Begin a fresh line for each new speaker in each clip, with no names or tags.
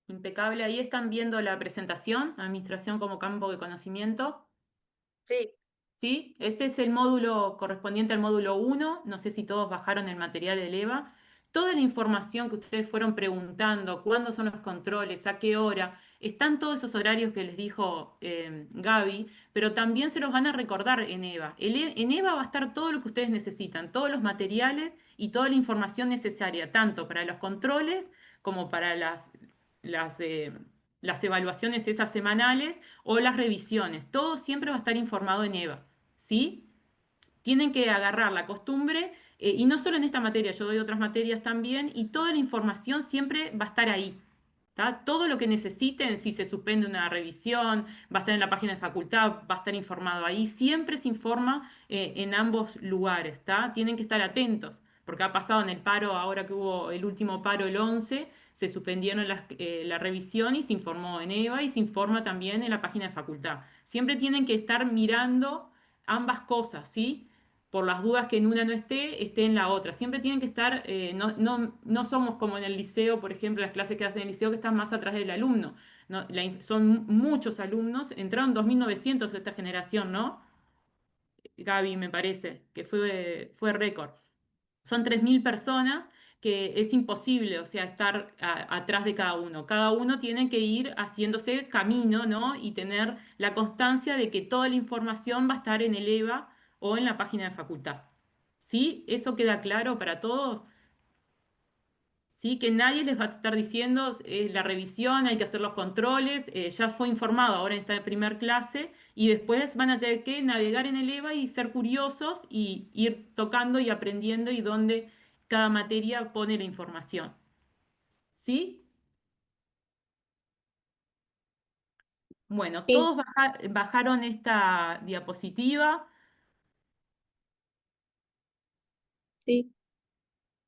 Impecable. Ahí están viendo la presentación, Administración como campo de conocimiento.
Sí,
¿Sí? Este es el módulo correspondiente al módulo 1. No sé si todos bajaron el material del EVA. Toda la información que ustedes fueron preguntando, cuándo son los controles, a qué hora, están todos esos horarios que les dijo Gaby, pero también se los van a recordar en EVA. En EVA va a estar todo lo que ustedes necesitan, todos los materiales y toda la información necesaria, tanto para los controles como para las, eh, las evaluaciones esas semanales o las revisiones. Todo siempre va a estar informado en EVA. ¿Sí? Tienen que agarrar la costumbre, y no solo en esta materia, yo doy otras materias también, y toda la información siempre va a estar ahí. ¿Tá? Todo lo que necesiten, si se suspende una revisión, va a estar en la página de facultad, va a estar informado ahí. Siempre se informa en ambos lugares, ¿tá? Tienen que estar atentos, porque ha pasado en el paro, ahora que hubo el último paro, el 11, se suspendieron la revisión y se informó en EVA y se informa también en la página de facultad. Siempre tienen que estar mirando ambas cosas, ¿sí? Por las dudas que en una no esté en la otra. Siempre tienen que estar, no somos como en el liceo, por ejemplo, las clases que hacen en el liceo, que están más atrás del alumno. No, son muchos alumnos, entraron 2.900 esta generación, ¿no? Gaby, me parece, que fue récord. Son 3.000 personas que es imposible, o sea, estar atrás de cada uno. Cada uno tiene que ir haciéndose camino, ¿no? Y tener la constancia de que toda la información va a estar en el EVA o en la página de facultad. ¿Sí? ¿Eso queda claro para todos? ¿Sí? Que nadie les va a estar diciendo la revisión, hay que hacer los controles, ya fue informado ahora en esta primer clase y después van a tener que navegar en el EVA y ser curiosos y ir tocando y aprendiendo y dónde cada materia pone la información. ¿Sí? Bueno,
sí,
todos bajaron esta diapositiva,
sí.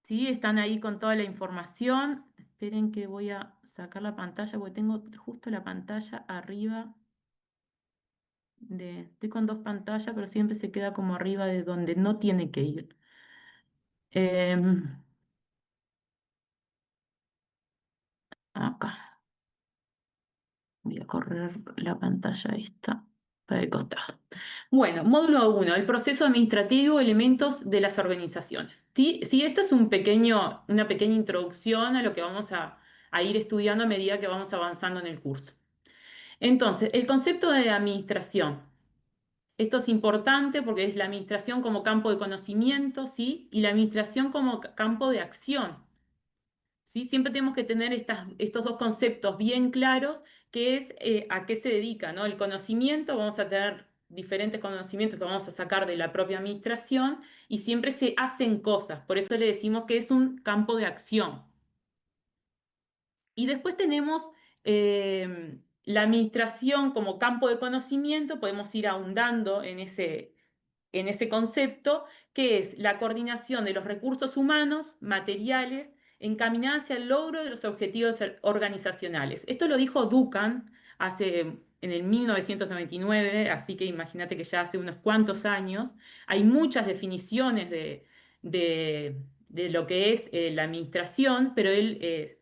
¿sí? Están ahí con toda la información. Esperen que voy a sacar la pantalla porque tengo justo la pantalla arriba. Estoy con dos pantallas, pero siempre se queda como arriba de donde no tiene que ir. Em, Acá, voy a correr la pantalla esta para el costado. Bueno, módulo 1, el proceso administrativo, elementos de las organizaciones. ¿Sí? Sí, esto es una pequeña introducción a lo que vamos a ir estudiando a medida que vamos avanzando en el curso. Entonces, el concepto de administración. Esto es importante porque es la administración como campo de conocimiento, ¿sí? Y la administración como campo de acción, ¿sí? Siempre tenemos que tener estos dos conceptos bien claros, que es a qué se dedica, ¿no? El conocimiento, vamos a tener diferentes conocimientos que vamos a sacar de la propia administración y siempre se hacen cosas, por eso le decimos que es un campo de acción. Y después tenemos la administración como campo de conocimiento, podemos ir ahondando en ese concepto, que es la coordinación de los recursos humanos, materiales, encaminada hacia el logro de los objetivos organizacionales. Esto lo dijo Duncan en el 1999, así que imagínate que ya hace unos cuantos años. Hay muchas definiciones de lo que es la administración, pero él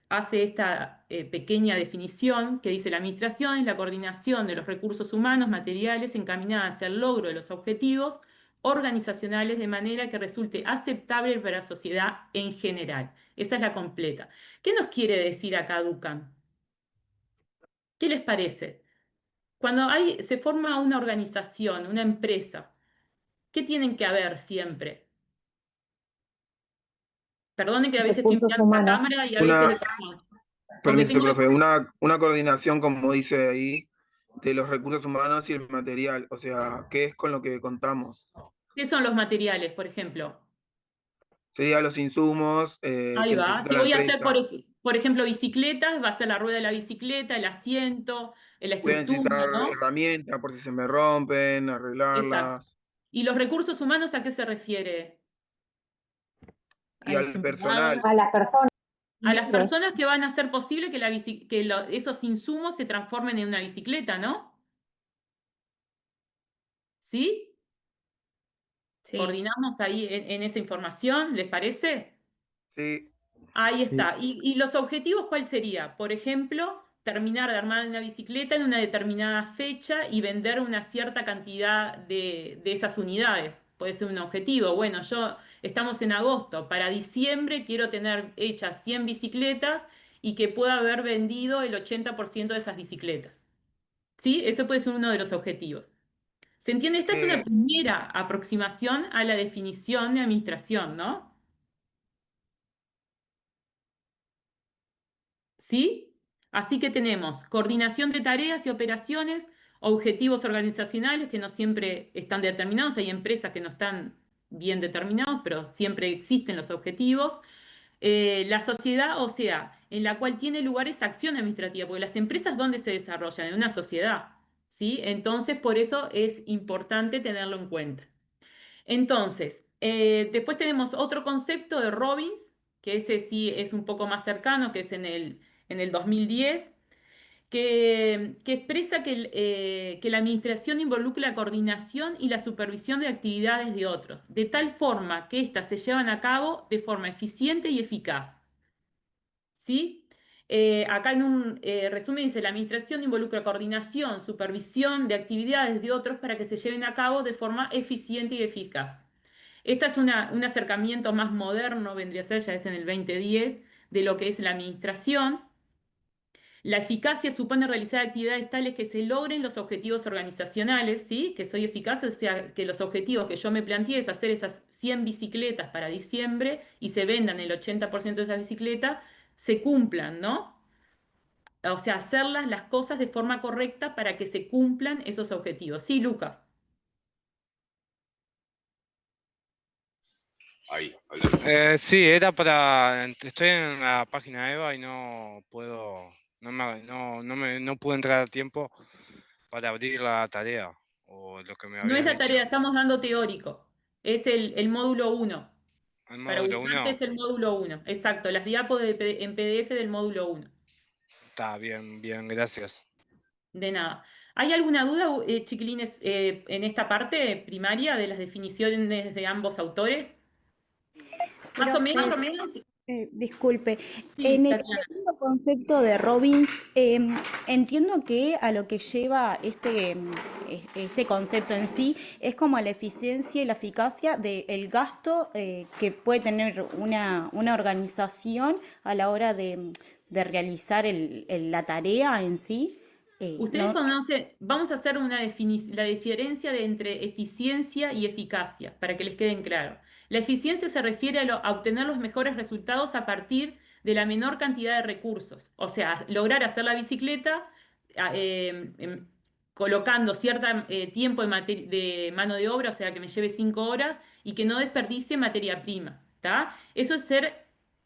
hace esta pequeña definición que dice: la administración es la coordinación de los recursos humanos, materiales, encaminada hacia el logro de los objetivos organizacionales de manera que resulte aceptable para la sociedad en general. Esa es la completa. ¿Qué nos quiere decir acá Duncan? ¿Qué les parece? Cuando se forma una organización, una empresa, ¿qué tienen que haber siempre? Perdonen que a veces estoy
Recursos
mirando la
humanos.
cámara y a veces
Una,
porque
permiso,
tengo.
profe, una coordinación, como dice ahí, de los recursos humanos y el material, o sea, ¿qué es con lo que contamos?
¿Qué son los materiales, por ejemplo?
Sería los insumos
Ahí
que
va.
necesita
Si
la
voy a hacer,
empresa.
por ejemplo, bicicletas, va a ser la rueda de la bicicleta, el asiento, la
Voy a
estructura,
necesitar
¿no?
herramientas por si se me rompen,
Exacto.
arreglarlas.
¿Y los recursos humanos a qué se refiere?
A
Y
los
al personal,
empleados. A las personas.
A las
Libres.
personas que van a hacer posible que, esos insumos se transformen en una bicicleta, ¿no? ¿Sí?
Sí.
¿Coordinamos ahí en esa información? ¿Les parece?
sí,
Ahí
Sí.
está. ¿Y los objetivos cuál sería? Por ejemplo, terminar de armar una bicicleta en una determinada fecha y vender una cierta cantidad de esas unidades. Puede ser un objetivo. Bueno, estamos en agosto. Para diciembre quiero tener hechas 100 bicicletas y que pueda haber vendido el 80% de esas bicicletas. ¿Sí? Ese puede ser uno de los objetivos. ¿Se entiende? Esta es una
Eh,
primera aproximación a la definición de administración, ¿no? ¿Sí? Así que tenemos coordinación de tareas y operaciones, objetivos organizacionales que no siempre están determinados, hay empresas que no están bien determinados, pero siempre existen los objetivos. La sociedad, o sea, en la cual tiene lugar esa acción administrativa, porque las empresas, ¿dónde se desarrollan? En una sociedad, ¿sí? Entonces, por eso es importante tenerlo en cuenta. Entonces, después tenemos otro concepto de Robbins, que ese sí es un poco más cercano, que es en el 2010, que expresa que la administración involucra la coordinación y la supervisión de actividades de otros, de tal forma que éstas se llevan a cabo de forma eficiente y eficaz. ¿Sí? Acá en un resumen dice, la administración involucra coordinación, supervisión de actividades de otros para que se lleven a cabo de forma eficiente y eficaz. Este es un acercamiento más moderno, vendría a ser, ya es en el 2010, de lo que es la administración. La eficacia supone realizar actividades tales que se logren los objetivos organizacionales, ¿sí? Que soy eficaz, o sea, que los objetivos que yo me planteé es hacer esas 100 bicicletas para diciembre y se vendan el 80% de esas bicicletas, se cumplan, ¿no? O sea, hacerlas las cosas de forma correcta para que se cumplan esos objetivos. Sí, Lucas.
Sí, era para. Estoy en la página EVA y no puedo. No pude entrar a tiempo para abrir la tarea o lo que me
No es
habías
la
dicho.
tarea, estamos dando teórico. Es el módulo uno.
¿El
Para
módulo
ubicarte
1?
es el módulo uno. Exacto, las diapos en PDF del módulo uno.
Está bien, bien, gracias.
De nada. ¿Hay alguna duda, chiquilines, en esta parte primaria de las definiciones de ambos autores? Más o menos. Más o menos.
Disculpe,
Sí,
en el
Tatiana.
segundo concepto de Robbins, entiendo que a lo que lleva este concepto en sí es como a la eficiencia y la eficacia del gasto que puede tener una organización a la hora de realizar la tarea en sí.
Ustedes
¿No?
conocen, vamos a hacer la diferencia entre eficiencia y eficacia, para que les queden claro. La eficiencia se refiere a obtener los mejores resultados a partir de la menor cantidad de recursos. O sea, lograr hacer la bicicleta colocando cierto tiempo de mano de obra, o sea, que me lleve 5 horas y que no desperdicie materia prima. ¿Tá? Es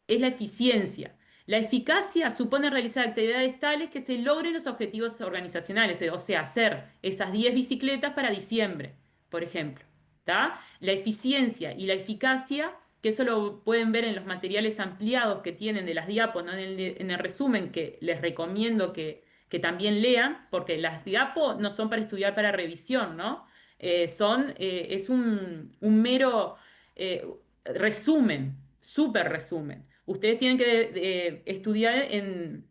la eficiencia. La eficacia supone realizar actividades tales que se logren los objetivos organizacionales, o sea, hacer esas 10 bicicletas para diciembre, por ejemplo. ¿Tá? La eficiencia y la eficacia, que eso lo pueden ver en los materiales ampliados que tienen de las diapos, ¿no? En el resumen que les recomiendo que también lean, porque las diapos no son para estudiar para revisión, ¿no? Es un mero resumen, súper resumen. Ustedes tienen que estudiar en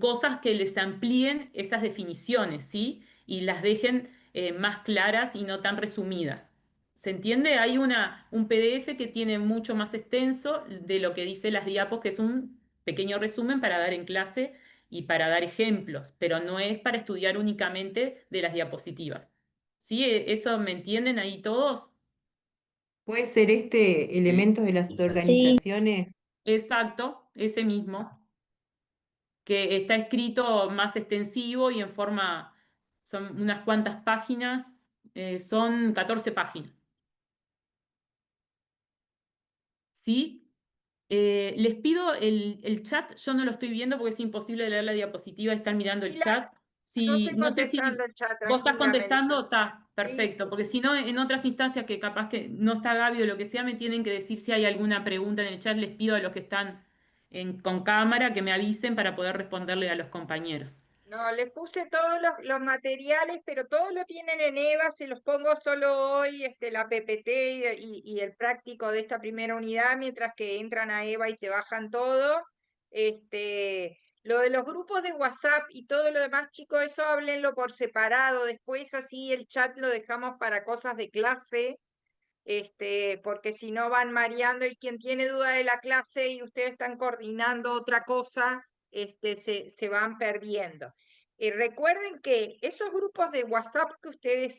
cosas que les amplíen esas definiciones, ¿sí? Y las dejen más claras y no tan resumidas. ¿Se entiende? Hay un PDF que tiene mucho más extenso de lo que dice las diapos, que es un pequeño resumen para dar en clase y para dar ejemplos, pero no es para estudiar únicamente de las diapositivas. ¿Sí? ¿Eso me entienden ahí todos?
¿Puede ser este elementos de las organizaciones?
Exacto, ese mismo, que está escrito más extensivo y son unas cuantas páginas, son 14 páginas. ¿Sí? Les pido el chat, yo no lo estoy viendo porque es imposible leer la diapositiva, están mirando el chat.
Yo estoy
No sé si
contestando el chat,
vos estás
tranquila,
contestando,
Melissa.
está
Sí,
perfecto, porque si no, en otras instancias que capaz que no está Gaby o lo que sea, me tienen que decir si hay alguna pregunta en el chat, les pido a los que están con cámara que me avisen para poder responderle a los compañeros.
No, les puse todos los materiales, pero todos lo tienen en EVA, se los pongo solo hoy, la PPT y el práctico de esta primera unidad, mientras que entran a EVA y se bajan todo. Lo de los grupos de WhatsApp y todo lo demás, chicos, eso háblenlo por separado, después así el chat lo dejamos para cosas de clase, porque si no van mareando y quien tiene duda de la clase y ustedes están coordinando otra cosa, se van perdiendo. Recuerden que esos grupos de WhatsApp que ustedes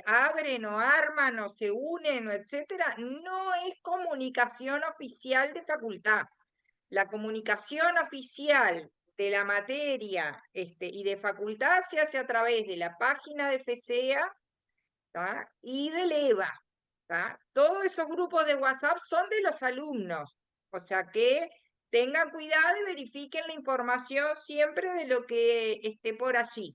abren o arman o se unen o etcétera, no es comunicación oficial de facultad. La comunicación oficial de la materia y de facultad se hace a través de la página de FESEA, ¿tá? Y del EVA. ¿Tá? Todos esos grupos de WhatsApp son de los alumnos, o sea que tengan cuidado y verifiquen la información siempre de lo que esté por allí.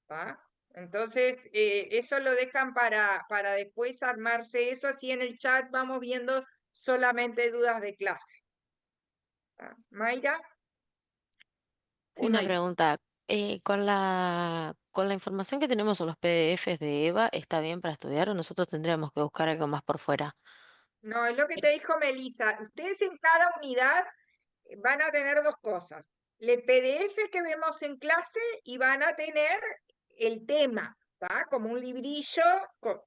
¿Tá? Entonces, eso lo dejan para después armarse eso, así en el chat vamos viendo solamente dudas de clase. ¿Tá? Mayra.
Sí,
Una
Mayra.
pregunta, con la información que tenemos en los PDFs de Eva, ¿está bien para estudiar o nosotros tendríamos que buscar algo más por fuera?
No, es lo que te dijo Melissa. Ustedes en cada unidad van a tener dos cosas. El PDF que vemos en clase y van a tener el tema, ¿tá? Como un librillo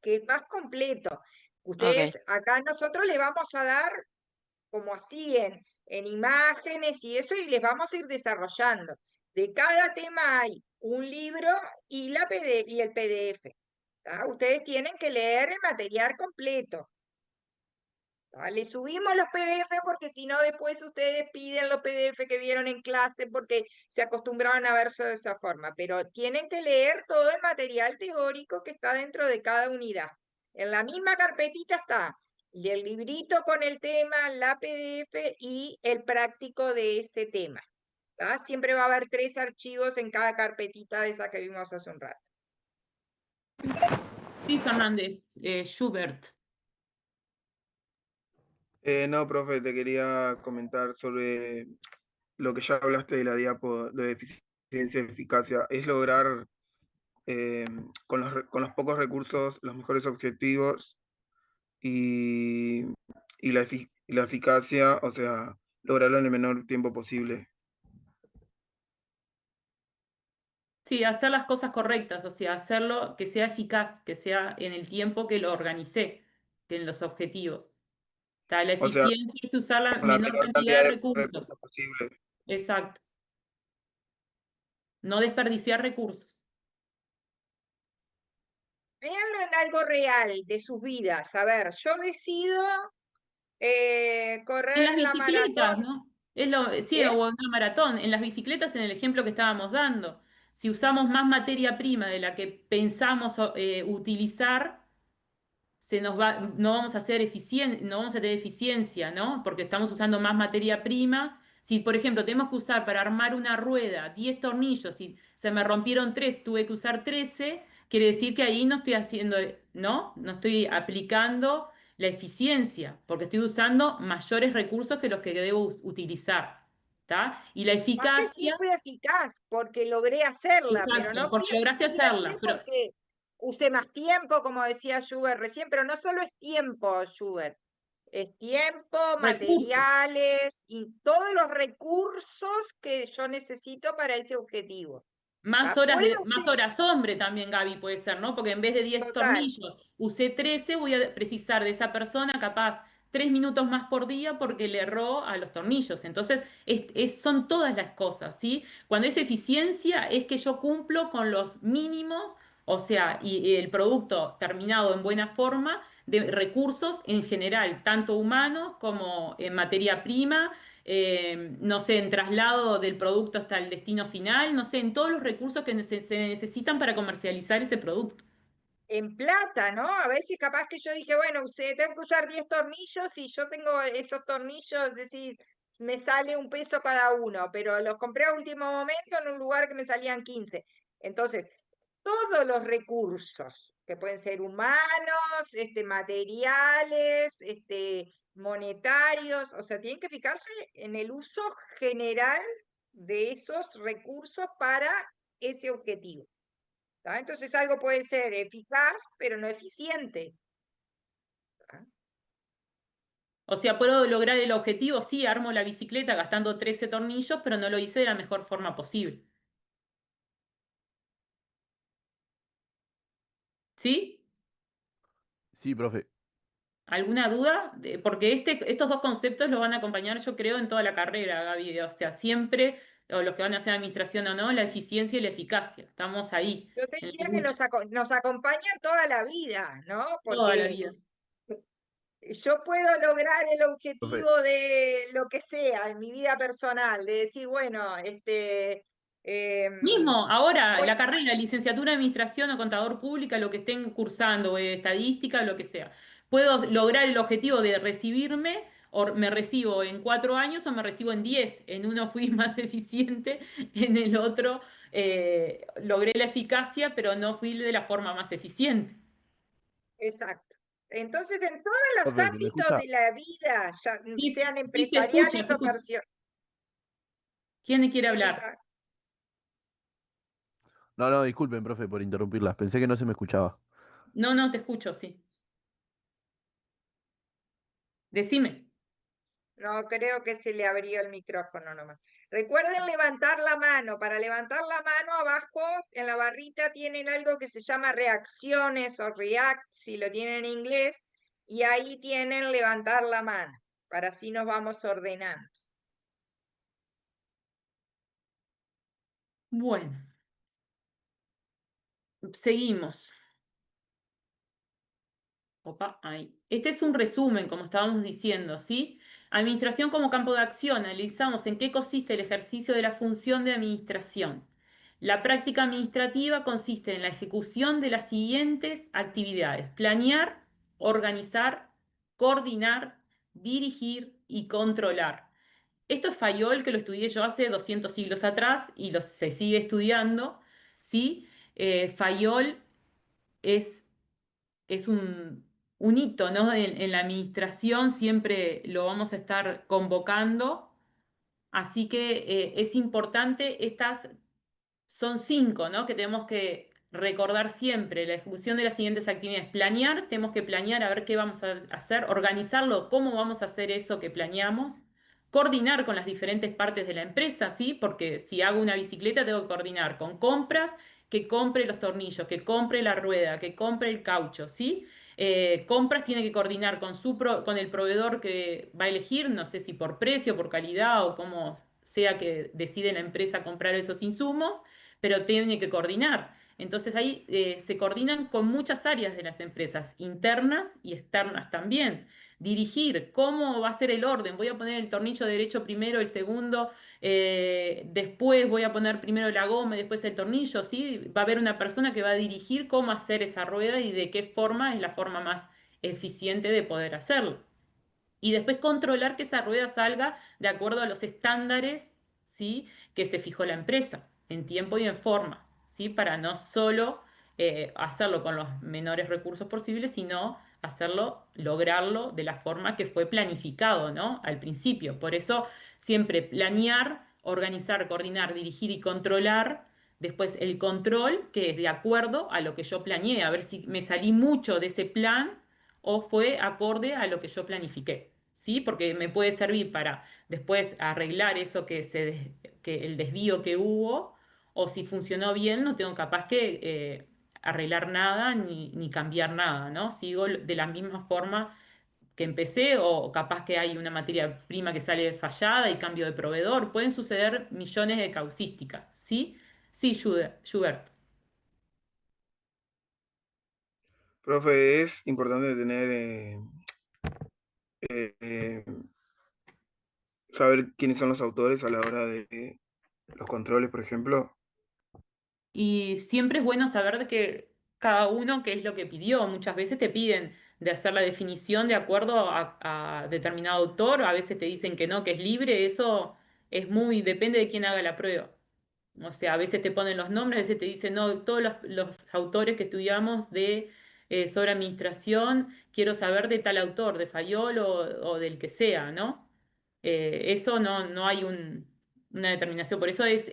que es más completo.
Ok,
Ustedes, acá nosotros le vamos a dar como así en imágenes y eso, y les vamos a ir desarrollando. De cada tema hay un libro y, y el PDF. ¿Tá? Ustedes tienen que leer el material completo. Le subimos los PDF porque si no después ustedes piden los PDF que vieron en clase porque se acostumbraron a verse de esa forma, pero tienen que leer todo el material teórico que está dentro de cada unidad. En la misma carpetita está el librito con el tema, la PDF y el práctico de ese tema. ¿Tá? Siempre va a haber 3 archivos en cada carpetita de esa que vimos hace un rato.
Sí, Fernández, Schubert.
No, profe, te quería comentar sobre lo que ya hablaste de la diapo de eficiencia y eficacia. Es lograr con los pocos recursos los mejores objetivos y, y la eficacia, o sea, lograrlo en el menor tiempo posible.
Sí, hacer las cosas correctas, o sea, hacerlo que sea eficaz, que sea en el tiempo que lo organicé, que en los objetivos. La
O sea,
eficiencia es usar la
con la
menor
menor
cantidad
cantidad
de
de
recursos.
recursos posible.
Exacto. No desperdiciar recursos.
Véanlo en algo real de sus vidas. A ver, yo decido
En
correr
las
la
bicicletas,
maratón.
¿no? Sí,
¿Eh?
o en una maratón. En las bicicletas, en el ejemplo que estábamos dando, si usamos más materia prima de la que pensamos utilizar, no vamos a ser no vamos a tener eficiencia, ¿no? Porque estamos usando más materia prima. Si, por ejemplo, tenemos que usar para armar una rueda 10 tornillos y se me rompieron 3, tuve que usar 13, quiere decir que ahí no estoy haciendo, ¿no? No estoy aplicando la eficiencia, porque estoy usando mayores recursos que los que debo utilizar, ¿está? Y la
Aparte sí
eficacia,
fui eficaz porque logré hacerla, pero
exacto,
no fui
porque lograste
eficiente
hacerla, pero
porque usé más tiempo, como decía Schubert recién, pero no solo es tiempo, Schubert, es tiempo,
recursos.
materiales y todos los recursos que yo necesito para ese objetivo. Puedo
Más
ser
horas hombre también, Gaby, puede ser, ¿no? Porque en vez de 10
total.
tornillos usé 13, voy a precisar de esa persona capaz 3 minutos más por día porque le erró a los tornillos. Entonces, son todas las cosas, ¿sí? Cuando es eficiencia es que yo cumplo con los mínimos, o sea, y el producto terminado en buena forma de recursos en general, tanto humanos como en materia prima, no sé, en traslado del producto hasta el destino final, no sé, en todos los recursos que se necesitan para comercializar ese producto.
En plata, ¿no? A veces capaz que yo dije, bueno, tengo que usar 10 tornillos y yo tengo esos tornillos, decís, me sale un peso cada uno, pero los compré a último momento en un lugar que me salían 15. Entonces, todos los recursos, que pueden ser humanos, materiales, monetarios, o sea, tienen que fijarse en el uso general de esos recursos para ese objetivo. ¿Tá? Entonces algo puede ser eficaz, pero no eficiente. ¿Tá?
O sea, puedo lograr el objetivo, sí, armo la bicicleta gastando 13 tornillos, pero no lo hice de la mejor forma posible. ¿Sí?
Sí, profe.
¿Alguna duda? Porque estos dos conceptos los van a acompañar, yo creo, en toda la carrera, Gaby. O sea, siempre, o los que van a hacer administración o no, la eficiencia y la eficacia. Estamos ahí,
Yo te
en
diría
la
que
lucha,
nos acompañan toda la vida, ¿no?
toda la
Porque
vida.
yo puedo lograr el
Profe,
objetivo de lo que sea en mi vida personal, de decir, bueno,
Mismo, ahora,
voy-
la carrera, licenciatura de administración o contador pública, lo que estén cursando, o estadística, lo que sea. Puedo lograr el objetivo de recibirme, o me recibo en 4 años o me recibo en 10. En uno fui más eficiente, en el otro logré la eficacia, pero no fui de la forma más eficiente.
exacto. Entonces, en todos los
profe, ¿se me
ámbitos
escucha?
de la vida, ya
Sí,
sean
sí se escucha,
empresariales
se
o
escucha.
personales,
¿Quién quiere hablar?
No, no, disculpen, profe, por interrumpirlas. Pensé que no se me escuchaba.
No, no, te escucho, sí. Decime.
no, creo que se le abrió el micrófono nomás. Recuerden levantar la mano. Para levantar la mano abajo en la barrita tienen algo que se llama reacciones o react, si lo tienen en inglés, y ahí tienen levantar la mano. Para así nos vamos ordenando.
Bueno, seguimos. Opa, ahí. Este es un resumen, como estábamos diciendo, ¿sí? Administración como campo de acción. Analizamos en qué consiste el ejercicio de la función de administración. La práctica administrativa consiste en la ejecución de las siguientes actividades: planear, organizar, coordinar, dirigir y controlar. Esto es Fayol, que lo estudié yo hace 200 siglos atrás y se sigue estudiando, ¿sí? Fayol es es un hito, ¿no? En la administración siempre lo vamos a estar convocando, así que es importante, estas son 5, ¿no? Que tenemos que recordar siempre: la ejecución de las siguientes actividades. Planear, tenemos que planear a ver qué vamos a hacer, organizarlo, cómo vamos a hacer eso que planeamos. Coordinar con las diferentes partes de la empresa, ¿sí? Porque si hago una bicicleta, tengo que coordinar con compras, que compre los tornillos, que compre la rueda, que compre el caucho, ¿sí? Compras tiene que coordinar con el proveedor que va a elegir, no sé si por precio, por calidad o como sea que decide la empresa comprar esos insumos, pero tiene que coordinar. Entonces ahí se coordinan con muchas áreas de las empresas, internas y externas también. Dirigir, cómo va a ser el orden. Voy a poner el tornillo derecho primero, el segundo, después voy a poner primero la goma y después el tornillo, ¿sí? Va a haber una persona que va a dirigir cómo hacer esa rueda y de qué forma es la forma más eficiente de poder hacerlo. Y después controlar que esa rueda salga de acuerdo a los estándares, ¿sí? Que se fijó la empresa, en tiempo y en forma, ¿sí? Para no solo hacerlo con los menores recursos posibles, sino hacerlo, lograrlo de la forma que fue planificado, ¿no? Al principio. Por eso siempre planear, organizar, coordinar, dirigir y controlar. Después el control, que es de acuerdo a lo que yo planeé, a ver si me salí mucho de ese plan o fue acorde a lo que yo planifiqué, ¿sí? Porque me puede servir para después arreglar eso que el desvío que hubo, o si funcionó bien, no tengo capaz que arreglar nada ni cambiar nada, ¿no? Sigo de la misma forma que empecé, o capaz que hay una materia prima que sale fallada y cambio de proveedor. Pueden suceder millones de causísticas, ¿sí? Sí, Schubert.
Profe, es importante tener, eh, saber quiénes son los autores a la hora de los controles, por ejemplo.
Y siempre es bueno saber de que cada uno qué es lo que pidió. Muchas veces te piden de hacer la definición de acuerdo a determinado autor, a veces te dicen que no, que es libre. Eso es muy, depende de quién haga la prueba. O sea, a veces te ponen los nombres, a veces te dicen, no, todos los autores que estudiamos sobre administración, quiero saber de tal autor, de Fayol o del que sea, ¿no? Eso no hay una determinación. Por eso es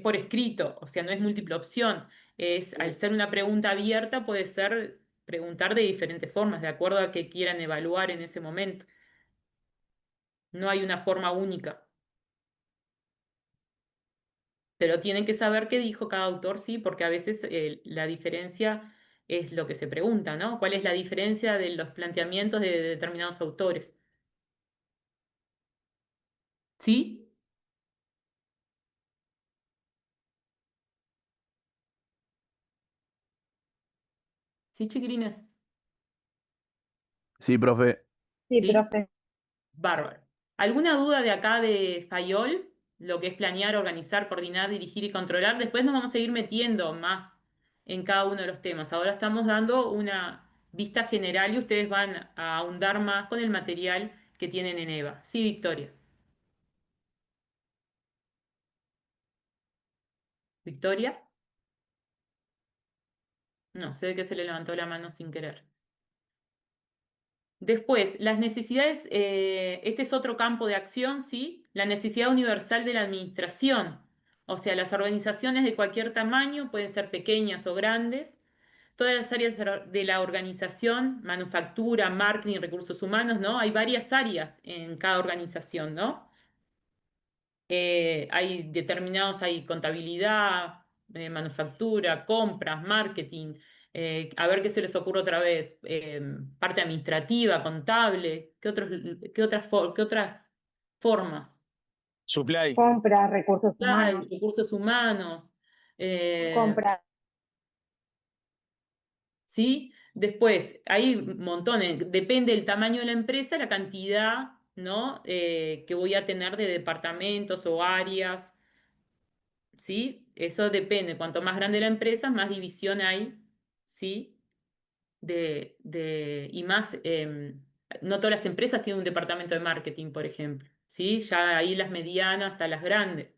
por escrito, o sea, no es múltiple opción. Al ser una pregunta abierta, puede ser preguntar de diferentes formas, de acuerdo a qué quieran evaluar en ese momento. No hay una forma única. Pero tienen que saber qué dijo cada autor, sí, porque a veces la diferencia es lo que se pregunta, ¿no? ¿Cuál es la diferencia de los planteamientos de determinados autores? ¿Sí? ¿Sí, chiquilines?
Sí, profe.
Sí,
¿Sí?
profe.
Bárbaro. ¿Alguna duda de acá de Fayol? Lo que es planear, organizar, coordinar, dirigir y controlar. Después nos vamos a seguir metiendo más en cada uno de los temas. Ahora estamos dando una vista general y ustedes van a ahondar más con el material que tienen en EVA. Sí, Victoria. ¿Victoria? No, se ve que se le levantó la mano sin querer. Después, las necesidades, este es otro campo de acción, ¿sí? La necesidad universal de la administración. O sea, las organizaciones de cualquier tamaño pueden ser pequeñas o grandes. Todas las áreas de la organización, manufactura, marketing, recursos humanos, ¿no? Hay varias áreas en cada organización, ¿no? Hay determinados, hay contabilidad, manufactura, compras, marketing, a ver qué se les ocurre otra vez, parte administrativa, contable, qué otras formas?
Supply.
Compra, recursos
Hay
humanos.
recursos humanos, eh,
Compra.
¿sí? Después, hay montones, depende del tamaño de la empresa, la cantidad, ¿no? Que voy a tener de departamentos o áreas. ¿Sí? Eso depende. Cuanto más grande la empresa, más división hay, ¿sí? Y más, no todas las empresas tienen un departamento de marketing, por ejemplo, ¿sí? Ya ahí las medianas a las grandes.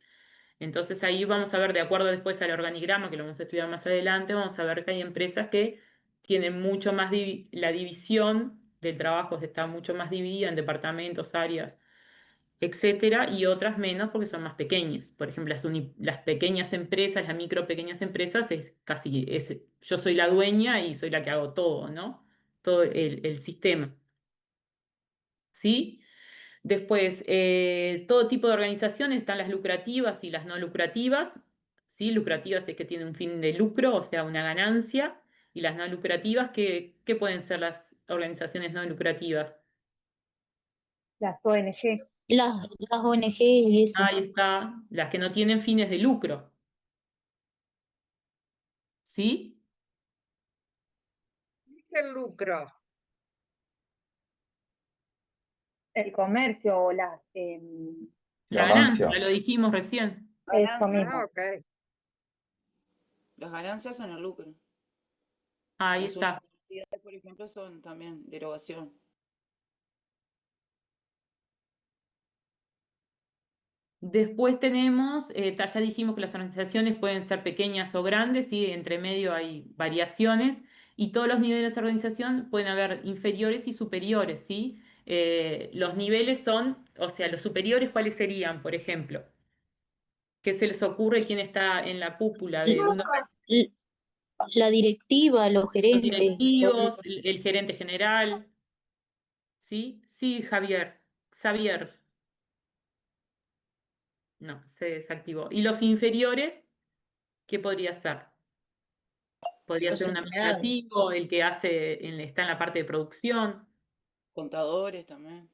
Entonces ahí vamos a ver, de acuerdo después al organigrama, que lo vamos a estudiar más adelante, vamos a ver que hay empresas que tienen mucho más, la división del trabajo está mucho más dividida en departamentos, áreas, etcétera, y otras menos porque son más pequeñas. Por ejemplo, las pequeñas empresas, las micro pequeñas empresas, yo soy la dueña y soy la que hago todo, ¿no? Todo el sistema. ¿Sí? Después, todo tipo de organizaciones, están las lucrativas y las no lucrativas. ¿Sí? Lucrativas es que tienen un fin de lucro, o sea, una ganancia, y las no lucrativas, ¿qué pueden ser las organizaciones no lucrativas?
Las ONG.
Las ONG y eso.
Ahí está, las que no tienen fines de lucro. ¿Sí?
El lucro.
El comercio o las...
La ganancia, lo dijimos recién.
eso
Ganancia.
mismo.
Ok.
Las ganancias son el lucro.
Ahí
Las
está.
universidades, por ejemplo, son también derogación.
Después tenemos, ya dijimos que las organizaciones pueden ser pequeñas o grandes, y entre medio hay variaciones, y todos los niveles de organización pueden haber inferiores y superiores, ¿sí? Los niveles son, o sea, los superiores, ¿cuáles serían, por ejemplo? ¿Qué se les ocurre quién está en la cúpula de uno?
La directiva, los
Los
gerentes.
directivos, el gerente general, ¿sí? Sí, Javier. Xavier. No, se desactivó. ¿Y los inferiores? ¿Qué podría ser? Podría
Los
ser un
empleados.
administrativo, el que está en la parte de producción.
Contadores también.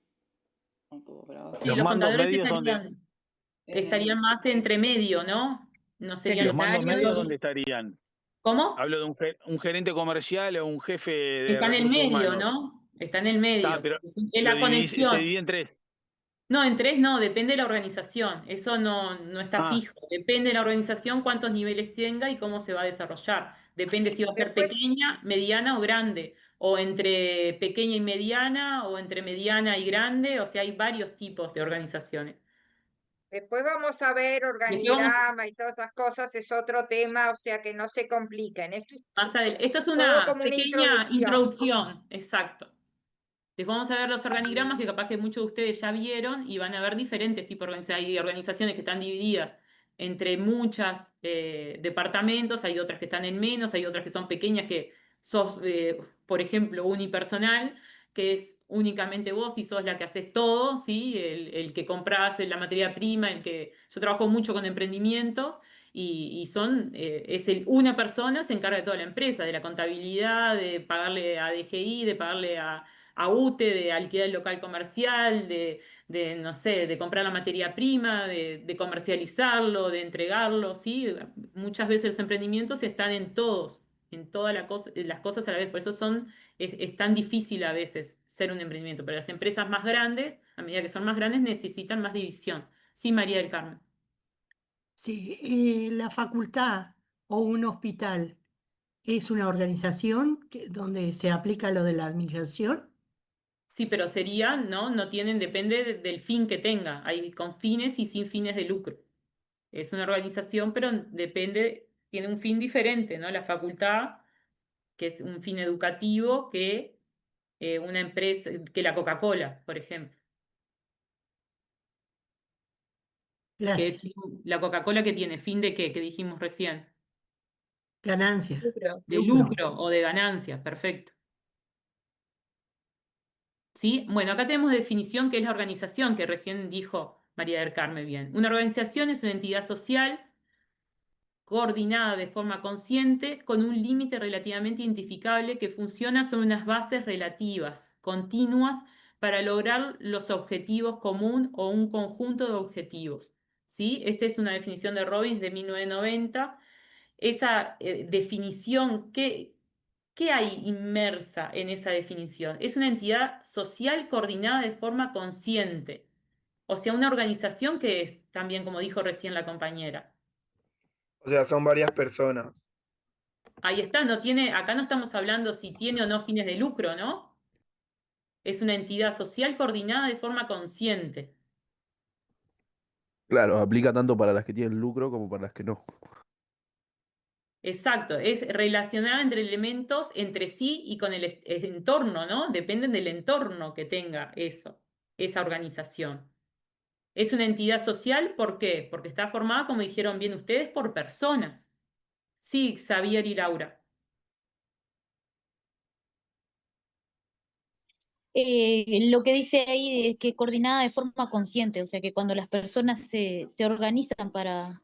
Banco Bravo.
Sí,
Los
los
mandos
contadores
medios donde,
estarían más entre medio, ¿no? No serían
los
los
mandos medios
contadores.
donde estarían.
¿Cómo?
Hablo de un gerente comercial o un jefe de
Está en el
recursos
medio,
humanos.
¿no? Está en el
Está,
medio.
pero
Es la
se
conexión.
divide en tres.
No, en tres no, depende de la organización. Eso no está
Ah,
fijo. Depende de la organización cuántos niveles tenga y cómo se va a desarrollar. Depende si va a ser
Después,
pequeña, mediana o grande. O entre pequeña y mediana, o entre mediana y grande. O sea, hay varios tipos de organizaciones.
después vamos a ver
Después vamos
organigrama y todas esas cosas, es otro tema, o sea que no se compliquen. Esto es
más adelante. Esto es
todo
una
como una
pequeña
introducción.
introducción, exacto. Después vamos a ver los organigramas que capaz que muchos de ustedes ya vieron y van a ver diferentes tipos de organizaciones. Hay organizaciones que están divididas entre muchos departamentos, hay otras que están en menos, hay otras que son pequeñas que sos, por ejemplo, unipersonal, que es únicamente vos y sos la que haces todo, ¿sí? El que compras la materia prima, yo trabajo mucho con emprendimientos y una persona se encarga de toda la empresa, de la contabilidad, de pagarle a DGI, de pagarle a UTE, de alquilar el local comercial, no sé, de comprar la materia prima, de comercializarlo, de entregarlo, ¿sí? Muchas veces los emprendimientos están en todas las cosas a la vez, por eso es tan difícil a veces ser un emprendimiento, pero las empresas más grandes, a medida que son más grandes, necesitan más división. Sí, María del Carmen.
Sí, la facultad o un hospital es una organización donde se aplica lo de la administración.
Sí, pero ¿no? No tienen, depende del fin que tenga. Hay con fines y sin fines de lucro. Es una organización, pero tiene un fin diferente, ¿no? La facultad, que es un fin educativo, que una empresa, que la Coca-Cola, por ejemplo.
Gracias.
La Coca-Cola que tiene fin de qué, que dijimos recién.
Ganancia,
De
lucro.
lucro o de ganancia, perfecto. ¿Sí? Bueno, acá tenemos definición que es la organización que recién dijo María del Carmen bien. Una organización es una entidad social coordinada de forma consciente con un límite relativamente identificable que funciona sobre unas bases relativas, continuas, para lograr los objetivos comunes o un conjunto de objetivos. ¿Sí? Esta es una definición de Robbins de 1990. Esa definición, ¿qué hay inmersa en esa definición? Es una entidad social coordinada de forma consciente. O sea, una organización que es, también como dijo recién la compañera.
O sea, son varias personas.
Ahí está, acá no estamos hablando si tiene o no fines de lucro, ¿no? Es una entidad social coordinada de forma consciente.
Claro, aplica tanto para las que tienen lucro como para las que no.
Exacto, es relacionada entre elementos entre sí y con el entorno, ¿no? Dependen del entorno que tenga esa organización. Es una entidad social, ¿por qué? Porque está formada, como dijeron bien ustedes, por personas. Sí, Xavier y Laura.
Lo que dice ahí es que coordinada de forma consciente, o sea que cuando las personas se organizan para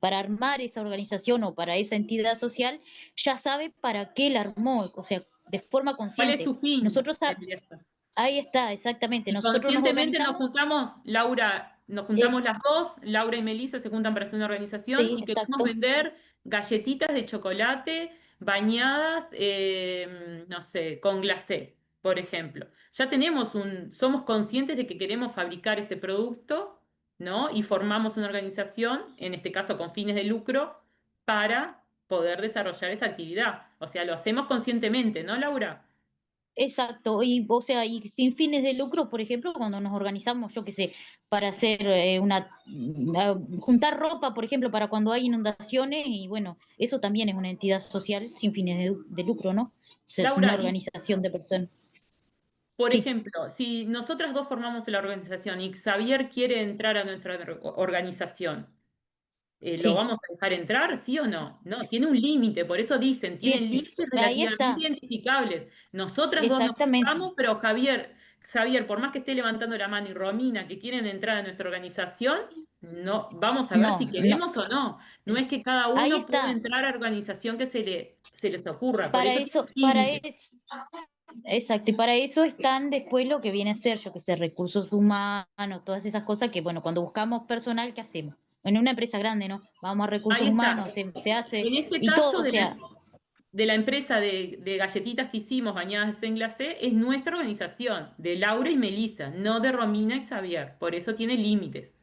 armar esa organización o para esa entidad social, ya sabe para qué la armó, o sea, de forma
¿Cuál es
consciente.
su fin?
Nosotros,
Debería ser.
ahí está, exactamente,
Y
nosotros nos
conscientemente nos
organizamos,
juntamos, Laura, nos juntamos las dos, Laura y Melissa se juntan para hacer una organización
sí,
y queremos
exacto,
vender galletitas de chocolate bañadas, no sé, con glacé, por ejemplo. Ya somos conscientes de que queremos fabricar ese producto, ¿no? Y formamos una organización, en este caso con fines de lucro, para poder desarrollar esa actividad. O sea, lo hacemos conscientemente, ¿no, Laura?
exacto, y o sea, y sin fines de lucro, por ejemplo, cuando nos organizamos, yo qué sé, para hacer juntar ropa, por ejemplo, para cuando hay inundaciones, y bueno, eso también es una entidad social sin fines de lucro, ¿no? Es una
Laura,
organización de personas.
por
Sí,
ejemplo, si nosotras dos formamos la organización y Xavier quiere entrar a nuestra organización, ¿lo
sí,
vamos a dejar entrar, sí o no? No, tiene un límite, por eso dicen, tienen límites
ahí
relativamente
está,
identificables. Nosotras dos nos
exactamente.
formamos, pero Xavier, por más que esté levantando la mano y Romina, que quieren entrar a nuestra organización, no, vamos a ver si
No, no,
queremos o no. No es que cada
ahí
uno puede
está.
entrar a la organización que se les ocurra, por
Para
eso tiene
eso,
un límite.
exacto, y para eso están después lo que viene a ser, yo que sé, recursos humanos, todas esas cosas que, bueno, cuando buscamos personal, ¿qué hacemos? En una empresa grande, ¿no? Vamos a recursos
Ahí está.
humanos, se hace,
En este
y todo,
caso
o sea,
de la empresa de galletitas que hicimos bañadas en glacé, es nuestra organización, de Laura y Melissa, no de Romina y Xavier. Por eso tiene límites.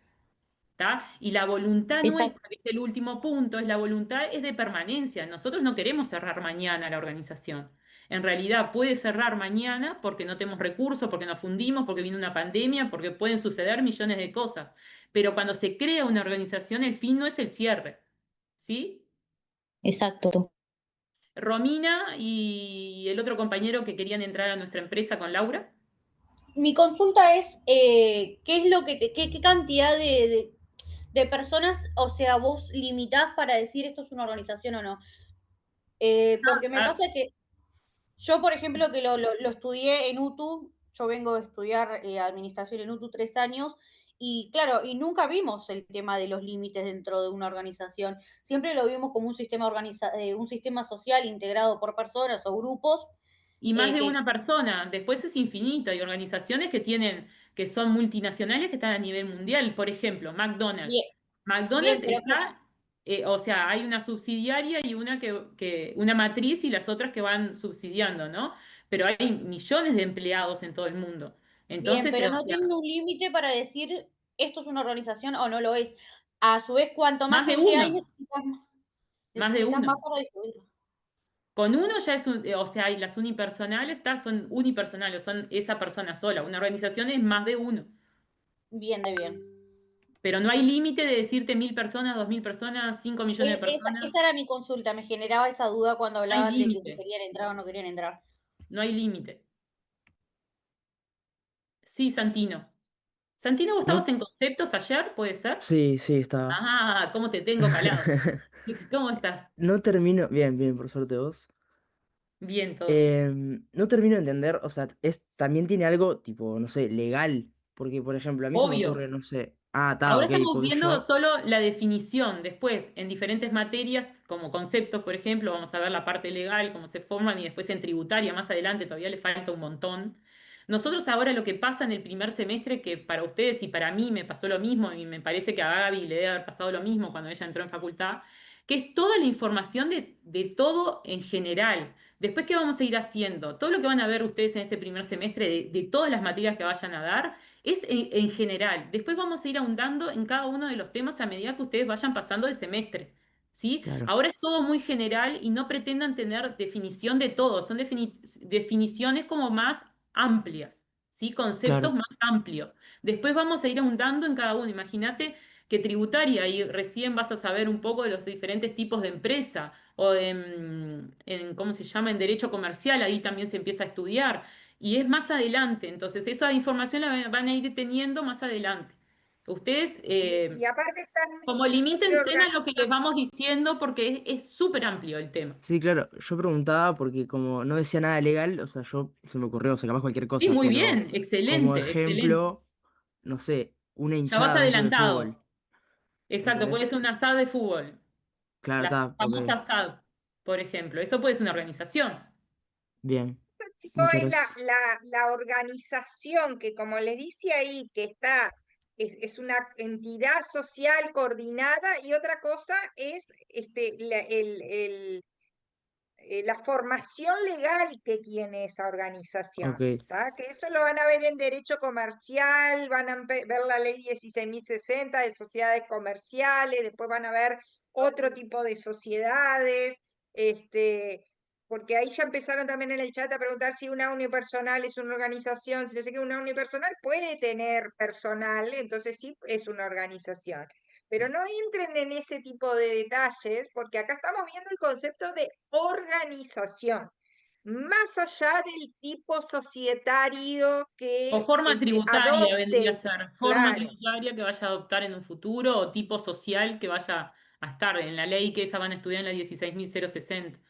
¿Tá? Y la voluntad
exacto,
nuestra, que es el último punto, la voluntad es de permanencia. Nosotros no queremos cerrar mañana la organización. En realidad puede cerrar mañana porque no tenemos recursos, porque nos fundimos, porque viene una pandemia, porque pueden suceder millones de cosas. Pero cuando se crea una organización, el fin no es el cierre. ¿Sí?
exacto.
Romina y el otro compañero que querían entrar a nuestra empresa con Laura.
mi consulta es, ¿qué es lo que qué cantidad de personas, o sea, vos limitás para decir esto es una organización o no? Porque me
Ah,
pasa que yo, por ejemplo, que lo estudié en UTU, yo vengo de estudiar administración en UTU 3 años, y claro, y nunca vimos el tema de los límites dentro de una organización. Siempre lo vimos como un sistema social integrado por personas o grupos
y más de
que
una persona. Después es infinito. Hay organizaciones que son multinacionales que están a nivel mundial. Por ejemplo, McDonald's.
bien, bien,
McDonald's
pero
está, o sea, hay una subsidiaria y una una matriz y las otras que van subsidiando, ¿no? Pero hay millones de empleados en todo el mundo.
bien,
Entonces,
pero
o
no
sea,
tiene un límite para decir esto es una organización o no lo es. A su vez, cuanto más
más de
gente hay,
uno, más de
necesitas más
uno.
para distribuirlo.
Con uno ya es o sea, y las unipersonales son unipersonales, son esa persona sola. Una organización es más de uno.
Bien, de bien.
Pero no hay límite de decirte 1000 personas, 2000 personas, 5 millones de personas.
Esa era mi consulta, me generaba esa duda cuando
No hay
hablaban de que si
límite,
querían entrar o no querían entrar.
no hay límite. Sí, Santino. Santino, ¿vos estabas
No,
en conceptos ayer? ¿Puede ser?
sí, sí, estaba.
Ah, ¿cómo te tengo calado? ¿Cómo estás?
No termino, bien, bien, por suerte vos.
Bien, todo.
No termino de entender, o sea, también tiene algo tipo, no sé, legal. Porque, por ejemplo, a mí se me ocurre,
Obvio.
no sé. Ah, está,
Ahora
ok,
estamos
porque
viendo
yo.
solo la definición. Después, en diferentes materias, como conceptos, por ejemplo, vamos a ver la parte legal, cómo se forman, y después en tributaria, más adelante, todavía le falta un montón. Nosotros ahora lo que pasa en el primer semestre, que para ustedes y para mí me pasó lo mismo, y me parece que a Gaby le debe haber pasado lo mismo cuando ella entró en facultad, que es toda la información de todo en general. Después, ¿qué vamos a ir haciendo? Todo lo que van a ver ustedes en este primer semestre de todas las materias que vayan a dar es en general. Después vamos a ir ahondando en cada uno de los temas a medida que ustedes vayan pasando el semestre. ¿Sí?
Claro,
Ahora es todo muy general y no pretendan tener definición de todo, son definiciones como más amplias, ¿sí? Conceptos
claro,
más amplios. Después vamos a ir ahondando en cada uno. Imagínate que tributaria y recién vas a saber un poco de los diferentes tipos de empresa o ¿cómo se llama? En derecho comercial, ahí también se empieza a estudiar y es más adelante. Entonces, esa información la van a ir teniendo más adelante. Ustedes,
Y aparte están
como
de
limítense a lo que les
organización.
vamos diciendo porque es súper amplio el tema.
sí, claro. Yo preguntaba porque como no decía nada legal, o sea, yo se me ocurrió, o sea, capaz cualquier
Sí,
cosa,
muy
pero
bien,
como
excelente, excelente.
ejemplo, no sé, una
Ya vas
hinchada de un club de fútbol,
adelantado. Exacto, puede
¿entendés?
ser un asado de fútbol,
Claro,
la
está, ok,
famosa asado, por ejemplo. Eso puede ser una organización.
bien,
Chico,
muchas
es
gracias.
la organización que, como les dice ahí, que es una entidad social coordinada y otra cosa es la formación legal que tiene esa
Ok,
organización, ¿tá? Que eso lo van a ver en derecho comercial, van a ver la ley 16.060 de sociedades comerciales, después van a ver otro tipo de sociedades, este, porque ahí ya empezaron también en el chat a preguntar si una unipersonal es una organización, si no sé qué, una unipersonal puede tener personal, entonces sí es una organización. Pero no entren en ese tipo de detalles, porque acá estamos viendo el concepto de organización, más allá del tipo societario
O
que
forma tributaria vendría a
adopte,
ser, forma
claro.
tributaria que vaya a adoptar en un futuro o tipo social que vaya a estar en la ley que esa van a estudiar en la 16.060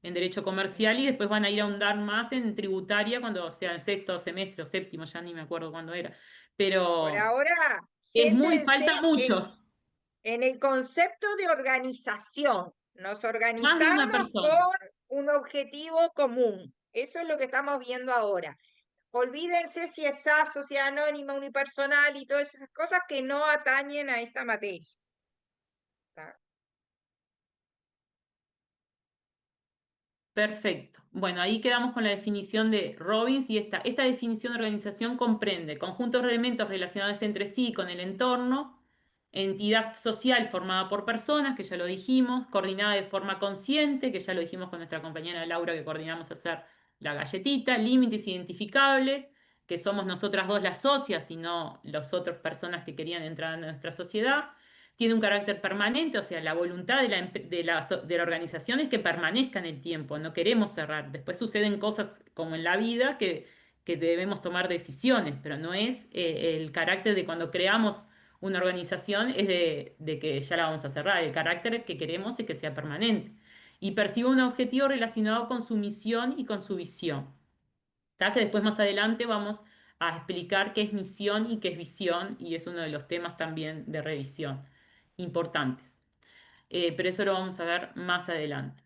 en derecho comercial y después van a ir a ahondar más en tributaria cuando sea en sexto semestre o séptimo, ya ni me acuerdo cuándo era.
Por
Pero
ahora, céntrense
falta mucho,
en el concepto de organización. Nos
más de una
organizamos
persona.
por un objetivo común. Eso es lo que estamos viendo ahora. Olvídense si es SAS, sociedad anónima, unipersonal y todas esas cosas que no atañen a esta materia. ¿Tá?
Perfecto. Bueno, ahí quedamos con la definición de Robbins y esta definición de organización comprende conjuntos de elementos relacionados entre sí con el entorno, entidad social formada por personas, que ya lo dijimos, coordinada de forma consciente, que ya lo dijimos con nuestra compañera Laura que coordinamos hacer la galletita, límites identificables, que somos nosotras dos las socias y no las otras personas que querían entrar a nuestra sociedad tiene un carácter permanente, o sea, la voluntad de la organización es que permanezca en el tiempo, no queremos cerrar. Después suceden cosas como en la vida que debemos tomar decisiones, pero no es el carácter de cuando creamos una organización, es de que ya la vamos a cerrar. El carácter que queremos es que sea permanente. Y percibe un objetivo relacionado con su misión y con su visión. ¿Tá? Que después más adelante vamos a explicar qué es misión y qué es visión, y es uno de los temas también de revisión importantes. Pero eso lo vamos a ver más adelante.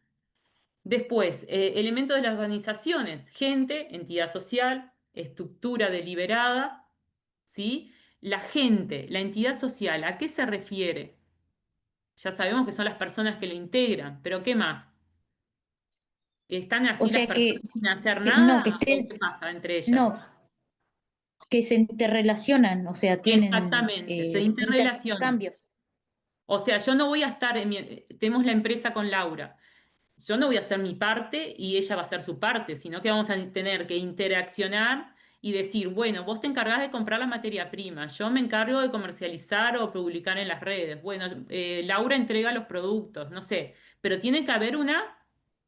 Después, elementos de las organizaciones: gente, entidad social, estructura deliberada, ¿sí? La gente, la entidad social, ¿a qué se refiere? Ya sabemos que son las personas que lo integran, pero ¿qué más? ¿Están
O
así las
sea
personas sin hacer
no, que
nada o
estén,
qué pasa entre ellas?
no, que se interrelacionan, o sea, tienen
Exactamente, se interrelacionan.
intercambios.
O sea, yo no voy a estar, tenemos la empresa con Laura, yo no voy a hacer mi parte y ella va a hacer su parte, sino que vamos a tener que interaccionar y decir, bueno, vos te encargás de comprar la materia prima, yo me encargo de comercializar o publicar en las redes, bueno, Laura entrega los productos, no sé, pero tiene que haber una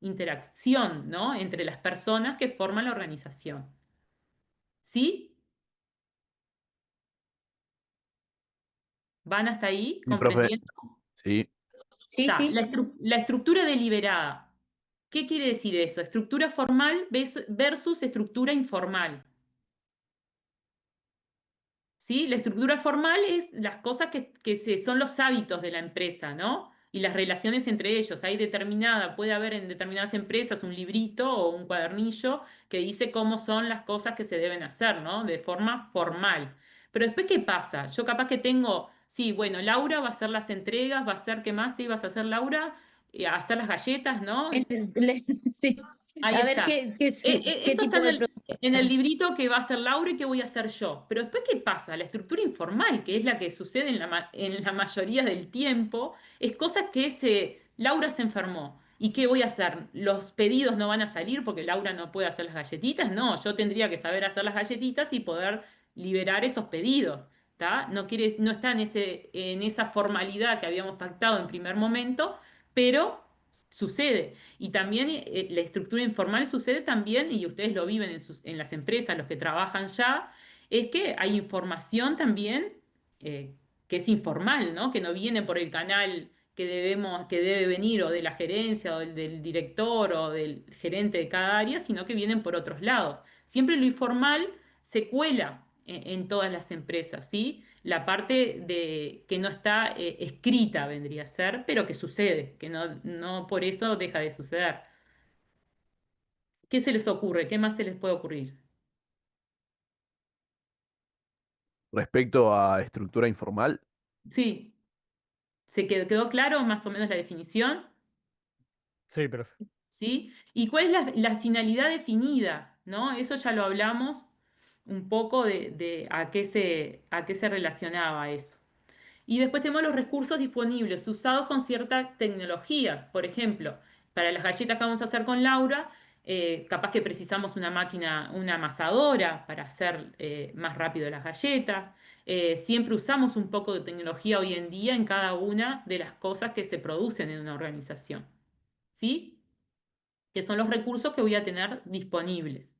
interacción, ¿no? Entre las personas que forman la organización. ¿Sí? ¿Van hasta ahí
Sí, profe.
comprendiendo?
Sí.
Sí,
Ya,
sí.
la estructura deliberada. ¿Qué quiere decir eso? Estructura formal versus estructura informal. ¿Sí? La estructura formal es las cosas son los hábitos de la empresa, ¿no? Y las relaciones entre ellos. Puede haber en determinadas empresas un librito o un cuadernillo que dice cómo son las cosas que se deben hacer, ¿no? De forma formal. Pero después, ¿qué pasa? Yo capaz que tengo, sí, bueno, Laura va a hacer las entregas, va a hacer, ¿qué más? Sí, vas a hacer, Laura. A hacer las galletas, ¿no?
Sí.
Ahí
A ver
está.
qué
Eso está
tipo de
en el
producto.
librito que va a hacer Laura y que voy a hacer yo. Pero después, ¿qué pasa? La estructura informal, que es la que sucede en la mayoría del tiempo, es cosas Laura se enfermó. ¿Y qué voy a hacer? ¿Los pedidos no van a salir porque Laura no puede hacer las galletitas? No, yo tendría que saber hacer las galletitas y poder liberar esos pedidos. ¿Tá? No está en esa formalidad que habíamos pactado en primer momento, pero sucede. Y también la estructura informal sucede también, y ustedes lo viven en las empresas, los que trabajan ya, es que hay información también eh, que es informal, ¿no? Que no viene por el canal que debe venir o de la gerencia o del director o del gerente de cada área, sino que vienen por otros lados. Siempre lo informal se cuela en todas las empresas, ¿sí? La parte que no está escrita vendría a ser, pero que sucede, que no por eso deja de suceder. ¿Qué se les ocurre? ¿Qué más se les puede ocurrir?
Respecto a estructura informal,
Sí, quedó claro más o menos la definición?
Sí, profe.
¿Sí? ¿Y cuál es la finalidad definida? ¿No? Eso ya lo hablamos un poco de a qué se relacionaba eso. Y después tenemos los recursos disponibles usados con ciertas tecnologías. Por ejemplo, para las galletas que vamos a hacer con Laura, capaz que precisamos una máquina, una amasadora para hacer más rápido las galletas. Siempre usamos un poco de tecnología hoy en día en cada una de las cosas que se producen en una organización. ¿Sí? Que son los recursos que voy a tener disponibles.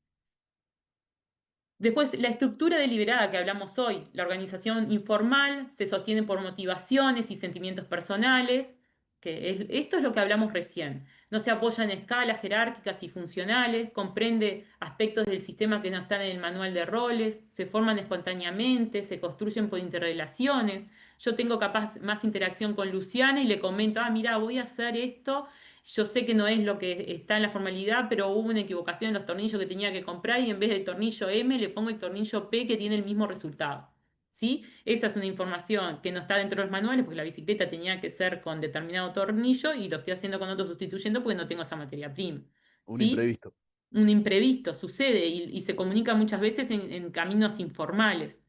Después, la estructura deliberada que hablamos hoy, la organización informal se sostiene por motivaciones y sentimientos personales, esto es lo que hablamos recién. No se apoya en escalas jerárquicas y funcionales, comprende aspectos del sistema que no están en el manual de roles, se forman espontáneamente, se construyen por interrelaciones. Yo tengo capaz más interacción con Luciana y le comento, mira, voy a hacer esto. Yo sé que no es lo que está en la formalidad, pero hubo una equivocación en los tornillos que tenía que comprar y en vez del tornillo M le pongo el tornillo P que tiene el mismo resultado. ¿Sí? Esa es una información que no está dentro de los manuales porque la bicicleta tenía que ser con determinado tornillo y lo estoy haciendo con otro sustituyendo porque no tengo esa materia prima.
un
¿Sí?
imprevisto.
Un imprevisto sucede y se comunica muchas veces en caminos informales.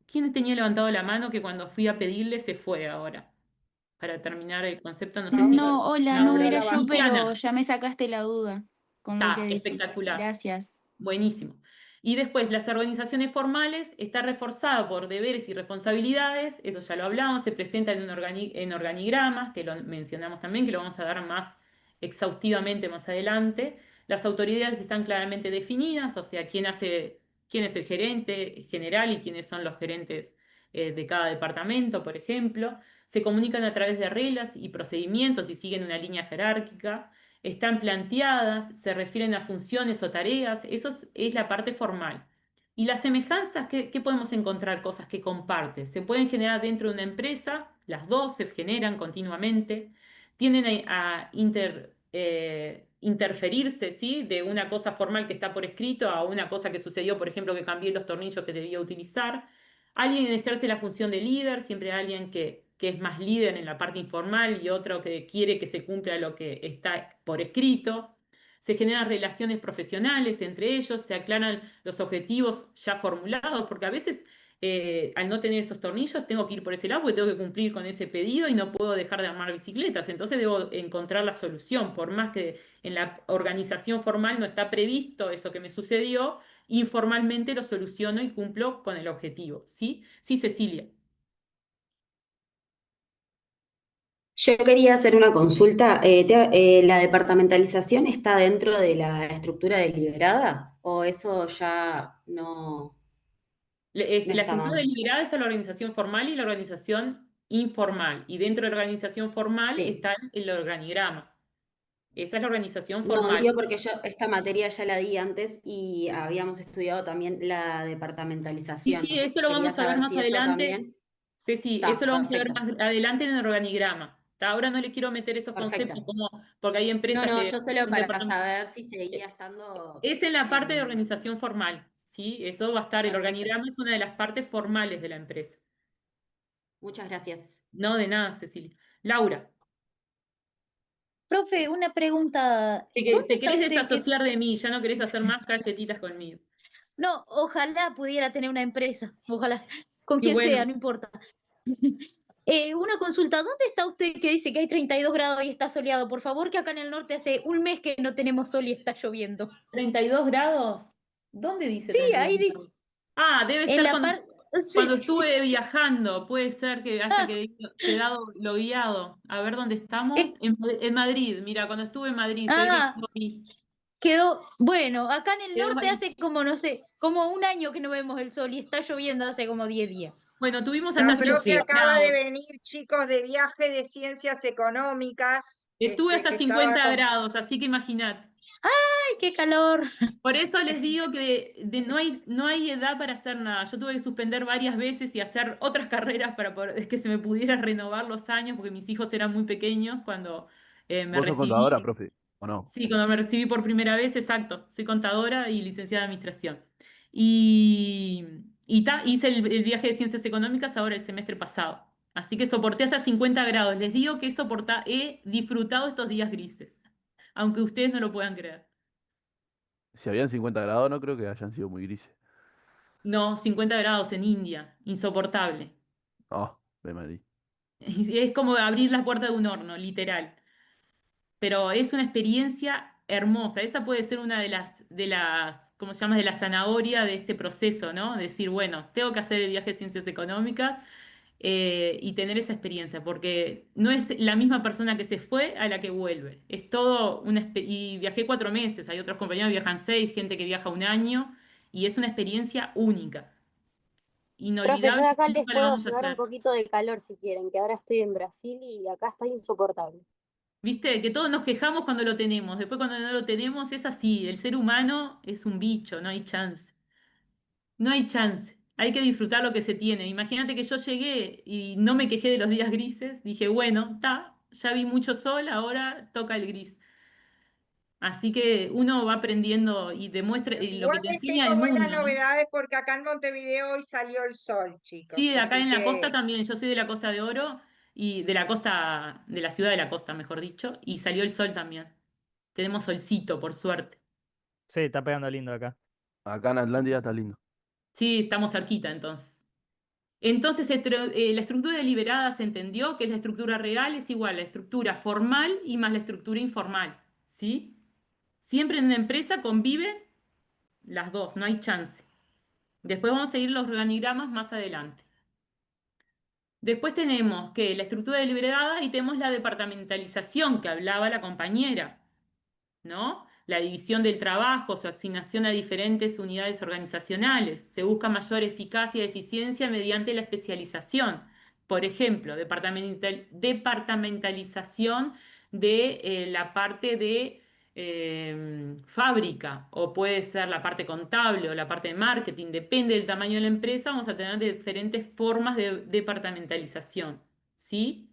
¿Quién tenía levantado la mano que cuando fui a pedirle se fue ahora? Para terminar el concepto, no sé si...
Laura,
No, hola, no
Laura
era
la
yo,
bajó.
pero
Luciana,
ya me sacaste la duda con lo que
está
dije.
espectacular.
Gracias.
Buenísimo. Y después, las organizaciones formales está reforzada por deberes y responsabilidades, eso ya lo hablamos, se presenta en organigramas, que lo mencionamos también, que lo vamos a dar más exhaustivamente más adelante. Las autoridades están claramente definidas, o sea, quién es el gerente general y quiénes son los gerentes de cada departamento, por ejemplo. Se comunican a través de reglas y procedimientos y siguen una línea jerárquica. Están planteadas, se refieren a funciones o tareas. Eso es la parte formal. Y las semejanzas, ¿qué podemos encontrar? Cosas que comparten. Se pueden generar dentro de una empresa, las dos se generan continuamente, tienden a interferirse, ¿sí? De una cosa formal que está por escrito a una cosa que sucedió, por ejemplo, que cambié los tornillos que debía utilizar. Alguien ejerce la función de líder, siempre hay alguien que es más líder en la parte informal y otro que quiere que se cumpla lo que está por escrito. Se generan relaciones profesionales entre ellos, se aclaran los objetivos ya formulados, porque a veces al no tener esos tornillos tengo que ir por ese lado porque tengo que cumplir con ese pedido y no puedo dejar de armar bicicletas. Entonces debo encontrar la solución, por más que en la organización formal no está previsto eso que me sucedió, informalmente lo soluciono y cumplo con el objetivo. ¿Sí? Sí, Cecilia.
Yo quería hacer una consulta. ¿La departamentalización está dentro de la estructura deliberada o eso ya no
La
está
estructura
más?
deliberada está la organización formal y la organización informal. Y dentro de la organización formal
Sí.
está el organigrama. Esa es la organización
No,
formal.
digo porque yo esta materia ya la di antes y habíamos estudiado también la
Sí, sí,
departamentalización.
eso lo
Quería
vamos a ver
saber
más
si eso
adelante.
también
Sí, sí, eso
está,
lo vamos a ver
perfecto,
más adelante en el organigrama. Hasta ahora no le quiero meter esos conceptos
perfecto.
como, porque hay
No,
empresas
no,
que
yo solo
un
para
departamento.
saber si seguía estando
Es en la parte de
en...
organización formal, ¿sí? Eso va a estar, el
Perfecto,
organigrama es una de las partes formales de la empresa.
muchas gracias.
No, de nada, Cecilia. Laura,
Profe, una pregunta. ¿Dónde
te
está
querés
usted que...
desasociar de mí, ya no querés hacer más calletitas conmigo.
No, ojalá pudiera tener una empresa, ojalá, con
Y
quien sea,
bueno,
no importa. Una consulta, ¿dónde está usted que dice que hay 32 grados y está soleado? Por favor, que acá en el norte hace un mes que no tenemos sol y está lloviendo.
32 grados. ¿Dónde dice
Sí,
32
ahí dice,
grados? Ah, debe
en
ser
la
cuando,
parte...
cuando
Sí.
estuve viajando. Puede ser que haya
Ah,
quedado lo guiado. A ver dónde estamos.
es-
En Madrid. Mira, cuando estuve en Madrid, se ve que
ah,
quedó ahí.
quedó... Bueno, acá en el
Quedó
norte
ahí.
hace como, no sé, como un año que no vemos el sol y está lloviendo hace como 10 días.
Bueno, tuvimos hasta
Hace
La
mucho
50
profe
frío.
acaba de
grados.
venir, chicos, de viaje de ciencias económicas,
Estuve hasta
que estaba
50
con...
grados, así que imaginad.
¡Ay, qué calor!
Por eso les digo que no hay edad para hacer nada. Yo tuve que suspender varias veces y hacer otras carreras para que se me pudiera renovar los años, porque mis hijos eran muy pequeños cuando me
¿Vos sos contadora,
recibí.
profe? ¿O no?
Sí, cuando me recibí por primera vez, exacto. Soy contadora y licenciada en administración. Y, hice el viaje de ciencias económicas ahora el semestre pasado. Así que soporté hasta 50 grados. Les digo que he disfrutado estos días grises, aunque ustedes no lo puedan creer.
Si habían 50 grados, no creo que hayan sido muy grises.
No, 50 grados en India, insoportable.
Oh, ve Madrid.
Es como abrir la puerta de un horno, literal. Pero es una experiencia hermosa. Esa puede ser una ¿cómo se llama? De la zanahoria de este proceso, ¿no? Decir, bueno, tengo que hacer el viaje de ciencias económicas y tener esa experiencia, porque no es la misma persona que se fue a la que vuelve. Es todo y viajé 4 meses, hay otros compañeros que viajan 6, gente que viaja un año, y es una experiencia única,
Profe, yo
inolvidable,
de acá les
nunca la
puedo
vamos a
llevar un
hacer.
poquito de calor si quieren, que ahora estoy en Brasil y acá está insoportable.
¿Viste? Que todos nos quejamos cuando lo tenemos. Después cuando no lo tenemos es así. El ser humano es un bicho, no hay chance. No hay chance. Hay que disfrutar lo que se tiene. Imagínate que yo llegué y no me quejé de los días grises. Dije, bueno, está, ya vi mucho sol, ahora toca el gris. Así que uno va aprendiendo y demuestra y lo
Igual
que te
les
enseña el
tengo buenas
mundo, ¿no?
novedades porque acá en Montevideo hoy salió el sol,
Sí,
chicos,
acá
así
en la costa
que
también. Yo soy de la Costa de Oro y de la costa, de la ciudad de la costa, mejor dicho, y salió el sol también. Tenemos solcito, por suerte.
Sí, está pegando lindo acá.
Acá en Atlántida está lindo.
Sí, estamos cerquita entonces. Entonces, la estructura deliberada se entendió que es la estructura real es igual a la estructura formal y más la estructura informal, ¿sí? Siempre en una empresa conviven las dos, no hay chance. Después vamos a seguir los organigramas más adelante. Después tenemos que la estructura deliberada y tenemos la departamentalización que hablaba la compañera, ¿no? la división del trabajo, su asignación a diferentes unidades organizacionales. Se busca mayor eficacia y eficiencia mediante la especialización. Por ejemplo, departamentalización de la parte de fábrica, o puede ser la parte contable o la parte de marketing, depende del tamaño de la empresa, vamos a tener diferentes formas de departamentalización, ¿sí?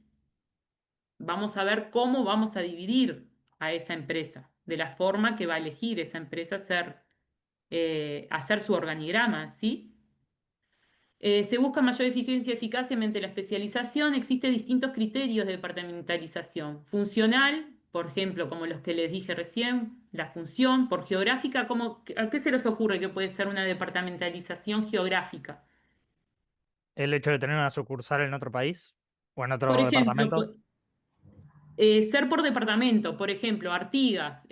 Vamos a ver cómo vamos a dividir a esa empresa, de la forma que va a elegir esa empresa hacer su organigrama, ¿sí? Se busca mayor eficiencia y eficacia mediante la especialización. Existen distintos criterios de departamentalización. Funcional, por ejemplo, como los que les dije recién, la función. Por geográfica, ¿a qué se les ocurre que puede ser una departamentalización geográfica?
El hecho de tener una sucursal en otro país o en
Por
otro
ejemplo,
departamento.
ser por departamento, por ejemplo, Artigas,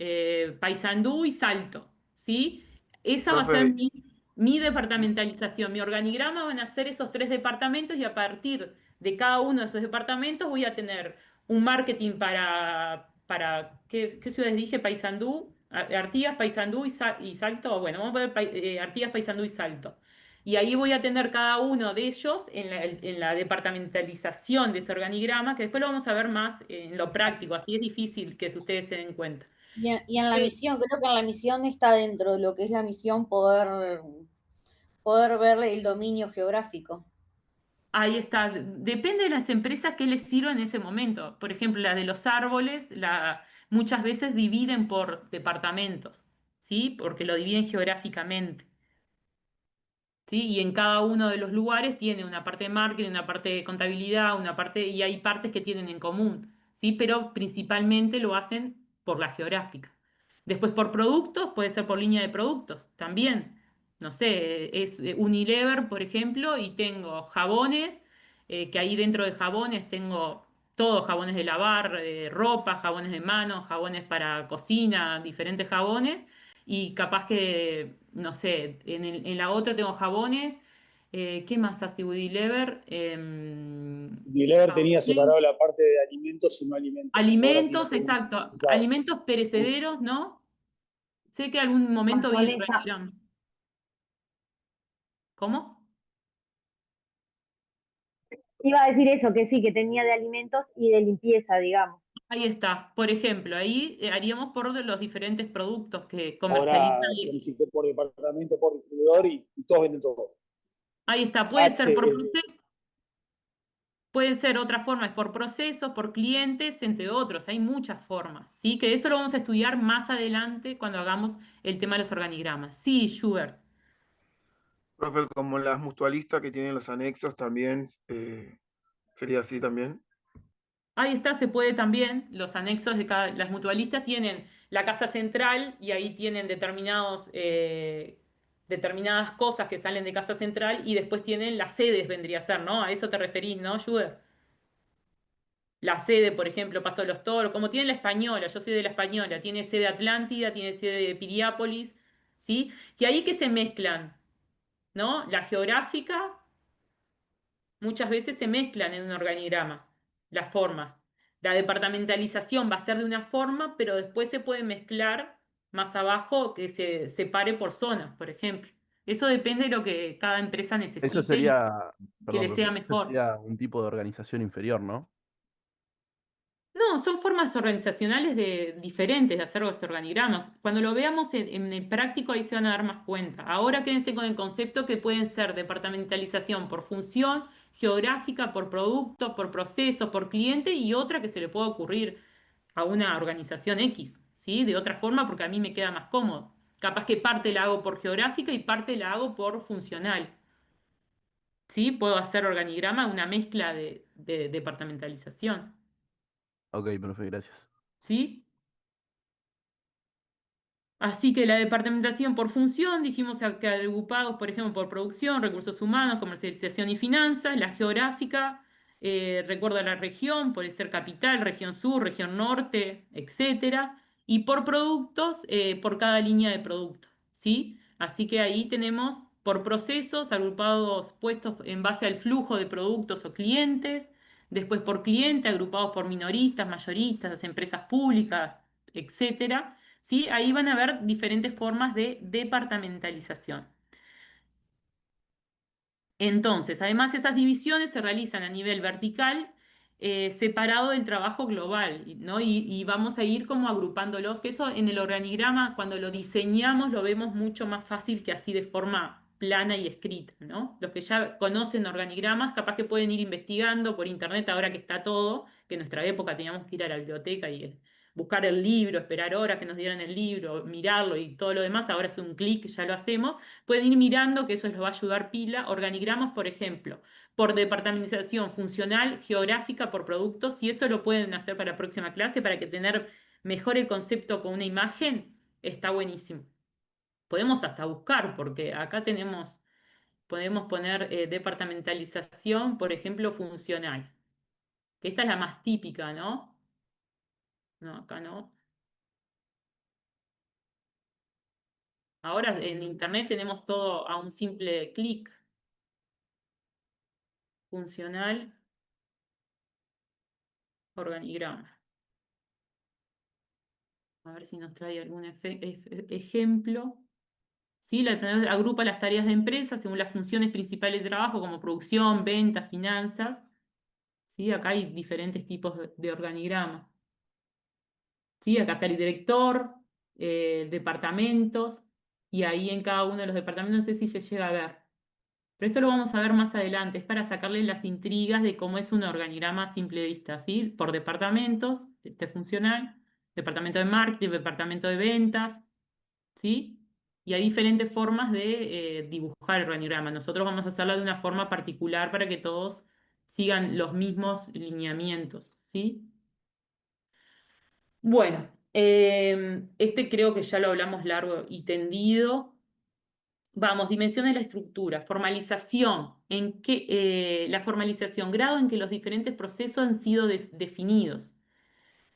Paysandú y Salto, ¿sí? Esa va a ser
Profe,
mi departamentalización. Mi organigrama van a ser esos 3 departamentos y a partir de cada uno de esos departamentos voy a tener un marketing para ¿qué ciudades dije? Paysandú, Artigas, Paysandú y Salto. Bueno, vamos a ver Artigas, Paysandú y Salto. Y ahí voy a tener cada uno de ellos en la departamentalización de ese organigrama, que después lo vamos a ver más en lo práctico, así es difícil que ustedes se den cuenta.
Y en la misión, creo que en la misión está dentro de lo que es la misión poder ver el dominio geográfico.
Ahí está, depende de las empresas que les sirva en ese momento. Por ejemplo, la de los árboles, muchas veces dividen por departamentos, ¿sí? Porque lo dividen geográficamente. ¿Sí? Y en cada uno de los lugares tiene una parte de marketing, una parte de contabilidad, y hay partes que tienen en común, ¿sí? Pero principalmente lo hacen por la geográfica. Después por productos, puede ser por línea de productos también. No sé, es Unilever, por ejemplo, y tengo jabones, que ahí dentro de jabones tengo todos jabones de lavar, ropa, jabones de mano, jabones para cocina, diferentes jabones y capaz que, no sé, en la otra tengo jabones. ¿Qué más hace Unilever?
Unilever tenía
Jabones,
separado la parte de alimentos y no alimentos. Ahora tiene
alimentos,
todo
exacto.
unificado.
Alimentos perecederos, ¿no? Sé que algún momento vi el
Japonesa.
organigrama. ¿Cómo?
Iba a decir eso, que sí, que tenía de alimentos y de limpieza, digamos.
Ahí está. Por ejemplo, ahí haríamos por los diferentes productos que
Ahora
comercializan.
solicité por departamento, por distribuidor y todos venden todo.
Ahí está. Puede ser por
Hace,
proceso. Puede ser otra forma, es por procesos, por clientes, entre otros. Hay muchas formas, ¿sí? Que eso lo vamos a estudiar más adelante cuando hagamos el tema de los organigramas. Sí, Schubert.
profe, como las mutualistas que tienen los anexos también, sería así también.
Ahí está, se puede también, los anexos las mutualistas tienen la casa central y ahí tienen determinadas cosas que salen de casa central y después tienen las sedes, vendría a ser, ¿no? A eso te referís, ¿no, Schubert? La sede, por ejemplo, Paso de los Toros, como tiene la Española, yo soy de la Española, tiene sede Atlántida, tiene sede de Piriápolis, ¿sí? Que ahí que se mezclan, ¿no? La geográfica muchas veces se mezclan en un organigrama, las formas. La departamentalización va a ser de una forma, pero después se puede mezclar más abajo que se separe por zonas, por ejemplo. Eso depende de lo que cada empresa
Eso
necesite y
sería,
que
perdón,
le sea
profe, eso
mejor.
sería un tipo de organización inferior, ¿no?
No, son formas organizacionales diferentes de hacer los organigramas. Cuando lo veamos en el práctico, ahí se van a dar más cuenta. Ahora quédense con el concepto que pueden ser departamentalización por función, geográfica, por producto, por proceso, por cliente y otra que se le pueda ocurrir a una organización X, ¿sí? De otra forma, porque a mí me queda más cómodo. Capaz que parte la hago por geográfica y parte la hago por funcional. ¿Sí? Puedo hacer organigrama, una mezcla de departamentalización.
Ok, profe, gracias.
¿Sí? Así que la departamentación por función, dijimos que agrupados, por ejemplo, por producción, recursos humanos, comercialización y finanzas, la geográfica, recuerdo la región, puede ser capital, región sur, región norte, etcétera, y por productos, por cada línea de producto, ¿sí? Así que ahí tenemos por procesos, agrupados, puestos en base al flujo de productos o clientes, después por cliente, agrupados por minoristas, mayoristas, empresas públicas, etcétera. ¿sí? Ahí van a ver diferentes formas de departamentalización. Entonces, además esas divisiones se realizan a nivel vertical, separado del trabajo global, ¿no? Y vamos a ir como agrupándolos, que eso en el organigrama, cuando lo diseñamos, lo vemos mucho más fácil que así de forma plana y escrita, ¿no? Los que ya conocen organigramas, capaz que pueden ir investigando por internet ahora que está todo, que en nuestra época teníamos que ir a la biblioteca y buscar el libro, esperar horas que nos dieran el libro, mirarlo y todo lo demás, ahora es un clic, ya lo hacemos. Pueden ir mirando que eso les va a ayudar pila. Organigramas, por ejemplo, por departamentalización funcional, geográfica, por productos, y eso lo pueden hacer para la próxima clase para que tener mejor el concepto con una imagen, está buenísimo. Podemos hasta buscar, porque acá podemos poner departamentalización, por ejemplo, funcional, que esta es la más típica, ¿no? No, acá no. Ahora en internet tenemos todo a un simple clic. Funcional, organigrama. A ver si nos trae algún ejemplo. ¿Sí? Agrupa las tareas de empresa según las funciones principales de trabajo, como producción, ventas, finanzas. ¿Sí? Acá hay diferentes tipos de organigrama. ¿Sí? Acá está el director, departamentos, y ahí en cada uno de los departamentos, no sé si se llega a ver. Pero esto lo vamos a ver más adelante, es para sacarle las intrigas de cómo es un organigrama a simple vista, ¿sí? Por departamentos, este funcional, departamento de marketing, departamento de ventas, ¿sí? Y hay diferentes formas de dibujar el organigrama. Nosotros vamos a hacerlo de una forma particular para que todos sigan los mismos lineamientos, ¿sí? Bueno, este creo que ya lo hablamos largo y tendido. Vamos, dimensión de la estructura, formalización, la formalización, grado en que los diferentes procesos han sido definidos.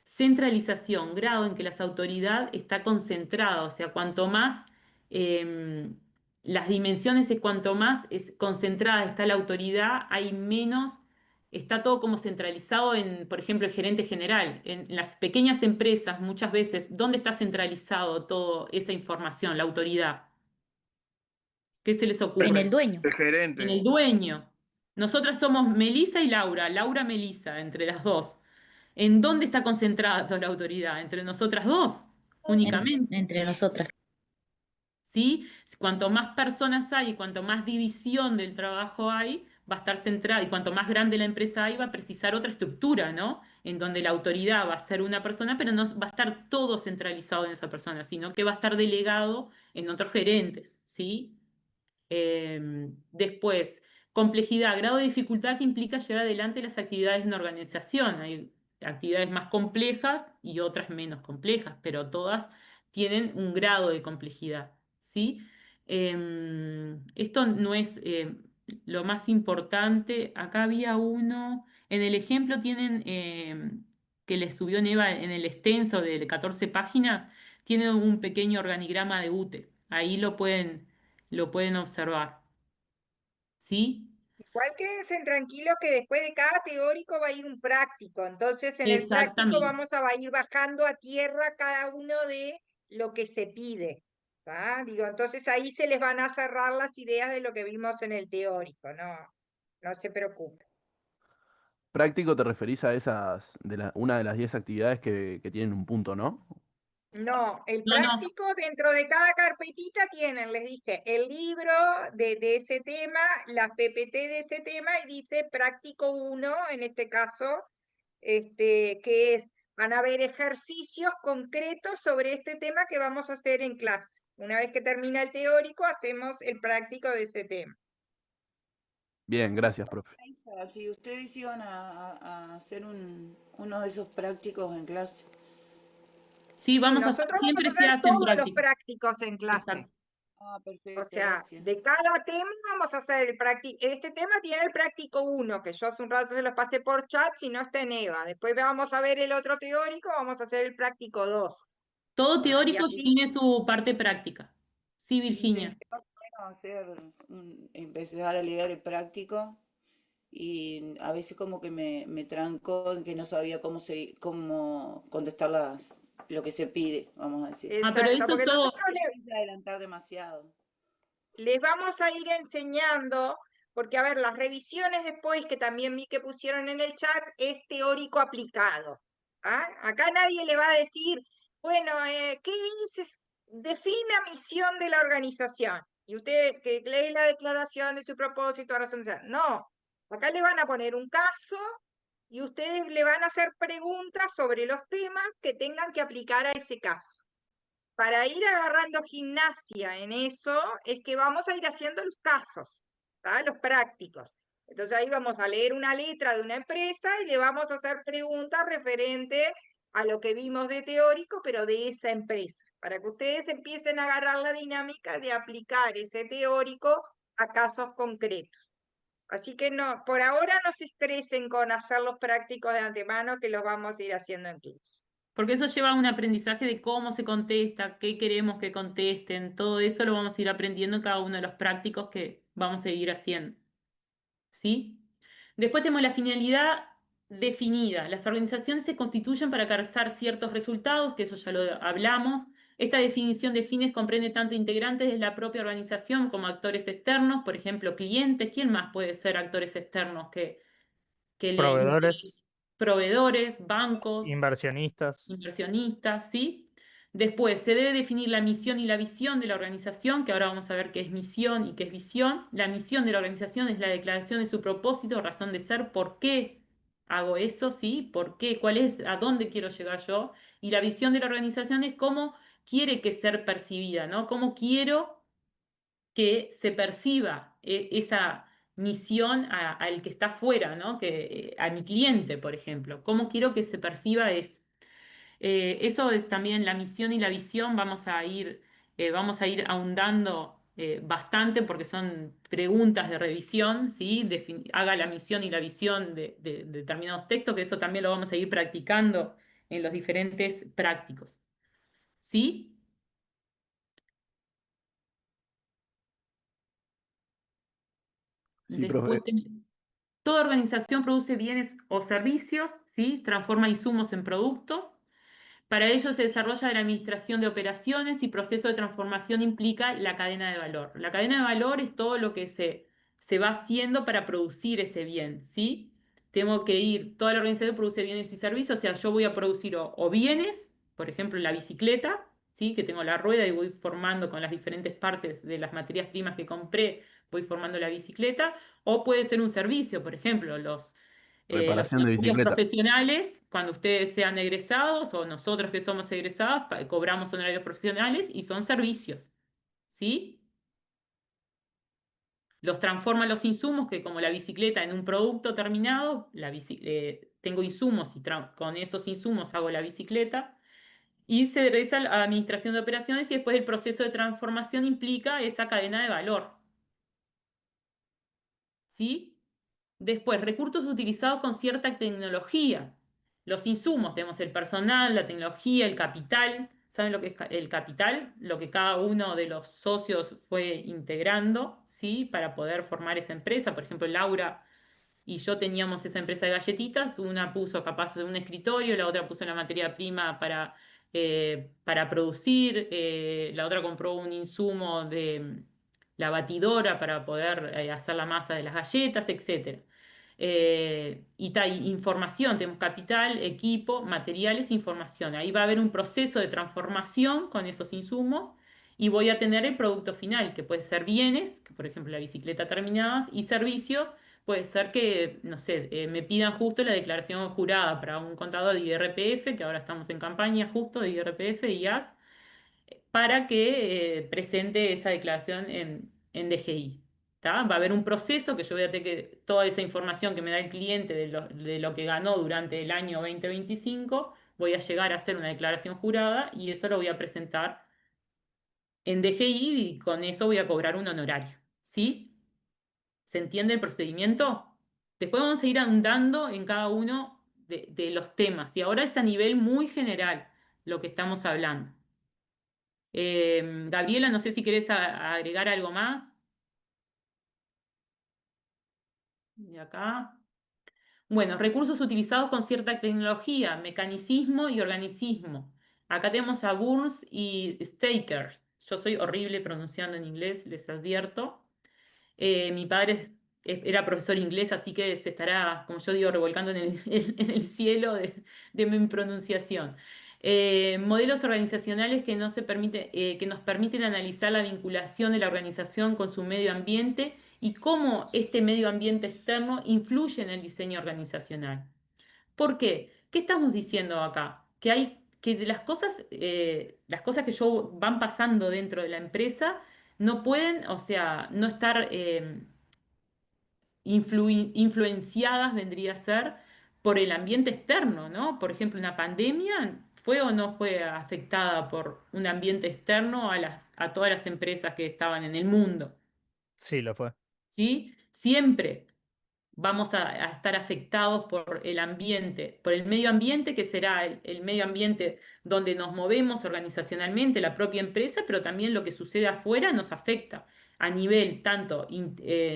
Centralización, grado en que la autoridad está concentrada, o sea, cuanto más las dimensiones es cuanto más concentrada está la autoridad, hay menos, está todo como centralizado en, por ejemplo, el gerente general. En las pequeñas empresas, muchas veces, ¿dónde está centralizado toda esa información, la autoridad? ¿Qué se les
En
ocurre?
el dueño.
El
En
gerente.
el dueño. Nosotras somos Melisa y Laura, Laura Melisa, entre las dos. ¿En dónde está concentrada toda la autoridad? Entre nosotras dos, únicamente.
Entre nosotras.
¿Sí? Cuanto más personas hay y cuanto más división del trabajo hay, va a estar centrada, y cuanto más grande la empresa hay, va a precisar otra estructura, ¿no? En donde la autoridad va a ser una persona, pero no va a estar todo centralizado en esa persona, sino que va a estar delegado en otros gerentes, ¿sí? Después, complejidad, grado de dificultad que implica llevar adelante las actividades de una organización. Hay actividades más complejas y otras menos complejas, pero todas tienen un grado de complejidad, ¿sí? Esto no es lo más importante. Acá había uno, en el ejemplo tienen, que les subió Neva en el extenso de 14 páginas, tiene un pequeño organigrama de UTE. Ahí lo pueden observar. ¿Sí?
Igual quédense tranquilos que después de cada teórico va a ir un práctico. Entonces, en el práctico
Exactamente.
vamos a ir bajando a tierra cada uno de lo que se pide. ¿Tá? Digo, entonces ahí se les van a cerrar las ideas de lo que vimos en el teórico, no se preocupen.
Práctico te referís a esas, una de las 10 actividades que tienen un punto, ¿no?
No, el
No, no,
práctico dentro de cada carpetita tienen, les dije, el libro de ese tema, las PPT de ese tema, y dice práctico 1, en este caso, que es, van a haber ejercicios concretos sobre este tema que vamos a hacer en clase. Una vez que termina el teórico, hacemos el práctico de ese tema.
Bien, gracias, profe.
Si ustedes iban a hacer uno de esos prácticos en clase.
sí,
Sí,
vamos a hacer,
nosotros vamos
siempre
a
se
hacer
hacen
todos los
prácticas.
prácticos en clase.
Exacto.
Ah,
O
perfecto,
sea,
gracias.
de cada tema vamos a hacer el práctico. Este tema tiene el práctico 1, que yo hace un rato se los pasé por chat, si no está en EVA. Después vamos a ver el otro teórico, vamos a hacer el práctico 2.
Todo
Y
teórico
así.
tiene su parte práctica. Sí,
Y
Virginia.
sería bueno empezar a leer el práctico y a veces como que me trancó en que no sabía cómo contestar lo que se pide, vamos a decir.
Ah, pero
Exacto,
eso
porque
todo,
nosotros
Adelantar demasiado.
les vamos a ir enseñando, porque a ver, las revisiones después, que también vi que pusieron en el chat, es teórico aplicado. ¿Ah? Acá nadie le va a decir, bueno, ¿qué dices? Defina misión de la organización. Y usted que lee la declaración de su propósito, razón de ser. No, acá le van a poner un caso y ustedes le van a hacer preguntas sobre los temas que tengan que aplicar a ese caso. Para ir agarrando gimnasia en eso, es que vamos a ir haciendo los casos, ¿tá? Los prácticos. Entonces ahí vamos a leer una letra de una empresa y le vamos a hacer preguntas referente a lo que vimos de teórico, pero de esa empresa, para que ustedes empiecen a agarrar la dinámica de aplicar ese teórico a casos concretos. Así que no, por ahora no se estresen con hacer los prácticos de antemano, que los vamos a ir haciendo en clase.
porque eso lleva a un aprendizaje de cómo se contesta, qué queremos que contesten, todo eso lo vamos a ir aprendiendo en cada uno de los prácticos que vamos a ir haciendo. ¿Sí? Después tenemos la finalidad definida. Las organizaciones se constituyen para alcanzar ciertos resultados, que eso ya lo hablamos. Esta definición de fines comprende tanto integrantes de la propia organización como actores externos, por ejemplo, clientes. ¿Quién más puede ser actores externos que
Proveedores,
proveedores, bancos,
inversionistas.
inversionistas, ¿sí? Después, se debe definir la misión y la visión de la organización, que ahora vamos a ver qué es misión y qué es visión. La misión de la organización es la declaración de su propósito, razón de ser, por qué hago eso, ¿sí? ¿Por qué? ¿Cuál es? ¿A dónde quiero llegar yo? Y la visión de la organización es cómo quiere que ser percibida, ¿no? ¿Cómo quiero que se perciba esa misión al que está fuera, ¿no? A mi cliente, por ejemplo. ¿Cómo quiero que se perciba eso? Eso es también la misión y la visión, vamos a ir ahondando bastante porque son preguntas de revisión, ¿sí? Haga la misión y la visión de determinados textos, que eso también lo vamos a ir practicando en los diferentes prácticos, ¿sí?
Sí,
Después,
profe.
toda organización produce bienes o servicios, ¿sí? Transforma insumos en productos. Para ello se desarrolla la administración de operaciones y proceso de transformación implica la cadena de valor. La cadena de valor es todo lo que se va haciendo para producir ese bien, ¿sí? Tengo que ir, toda la organización produce bienes y servicios, o sea, yo voy a producir o bienes, por ejemplo, la bicicleta, ¿sí? Que tengo la rueda y voy formando con las diferentes partes de las materias primas que compré, voy formando la bicicleta, o puede ser un servicio, por ejemplo, los
Reparación de
honorarios
bicicleta.
profesionales, cuando ustedes sean egresados o nosotros que somos egresados, cobramos honorarios profesionales y son servicios, ¿sí? Los transforman los insumos, que como la bicicleta en un producto terminado, tengo insumos y con esos insumos hago la bicicleta, y se realiza la administración de operaciones y después el proceso de transformación implica esa cadena de valor, ¿sí? Después, recursos utilizados con cierta tecnología. Los insumos, tenemos el personal, la tecnología, el capital. ¿Saben lo que es el capital? Lo que cada uno de los socios fue integrando, ¿sí? Para poder formar esa empresa. Por ejemplo, Laura y yo teníamos esa empresa de galletitas, una puso capaz de un escritorio, la otra puso la materia prima para producir, la otra compró un insumo de la batidora para poder hacer la masa de las galletas, etc. Y información, tenemos capital, equipo, materiales, información. Ahí va a haber un proceso de transformación con esos insumos y voy a tener el producto final, que puede ser bienes, que por ejemplo la bicicleta terminadas, y servicios. Puede ser que, no sé, me pidan justo la declaración jurada para un contador de IRPF, que ahora estamos en campaña justo de IRPF y IAS, para que presente esa declaración en DGI. ¿Tá? Va a haber un proceso que yo voy a tener que, toda esa información que me da el cliente de lo que ganó durante el año 2025, voy a llegar a hacer una declaración jurada y eso lo voy a presentar en DGI y con eso voy a cobrar un honorario. ¿Sí? ¿Se entiende el procedimiento? Después vamos a ir andando en cada uno de los temas y ahora es a nivel muy general lo que estamos hablando. Gabriela, no sé si querés agregar algo más. De acá. Bueno, recursos utilizados con cierta tecnología, mecanicismo y organicismo. Acá tenemos a Burns y Stakers. Yo soy horrible pronunciando en inglés, les advierto. Mi padre era profesor inglés, así que se estará, como yo digo, revolcando en el, en el cielo de mi pronunciación. Modelos organizacionales que, no se permite, que nos permiten analizar la vinculación de la organización con su medio ambiente y cómo este medio ambiente externo influye en el diseño organizacional. ¿Por qué? ¿Qué estamos diciendo acá? Que hay que de las cosas que van pasando dentro de la empresa no pueden, o sea, no estar influenciadas, vendría a ser, por el ambiente externo, ¿no? Por ejemplo, una pandemia fue o no fue afectada por un ambiente externo a todas las empresas que estaban en el mundo,
Sí, lo fue.
¿sí? Siempre vamos a estar afectados por el ambiente, por el medio ambiente, que será el medio ambiente donde nos movemos organizacionalmente, la propia empresa, pero también lo que sucede afuera nos afecta a nivel tanto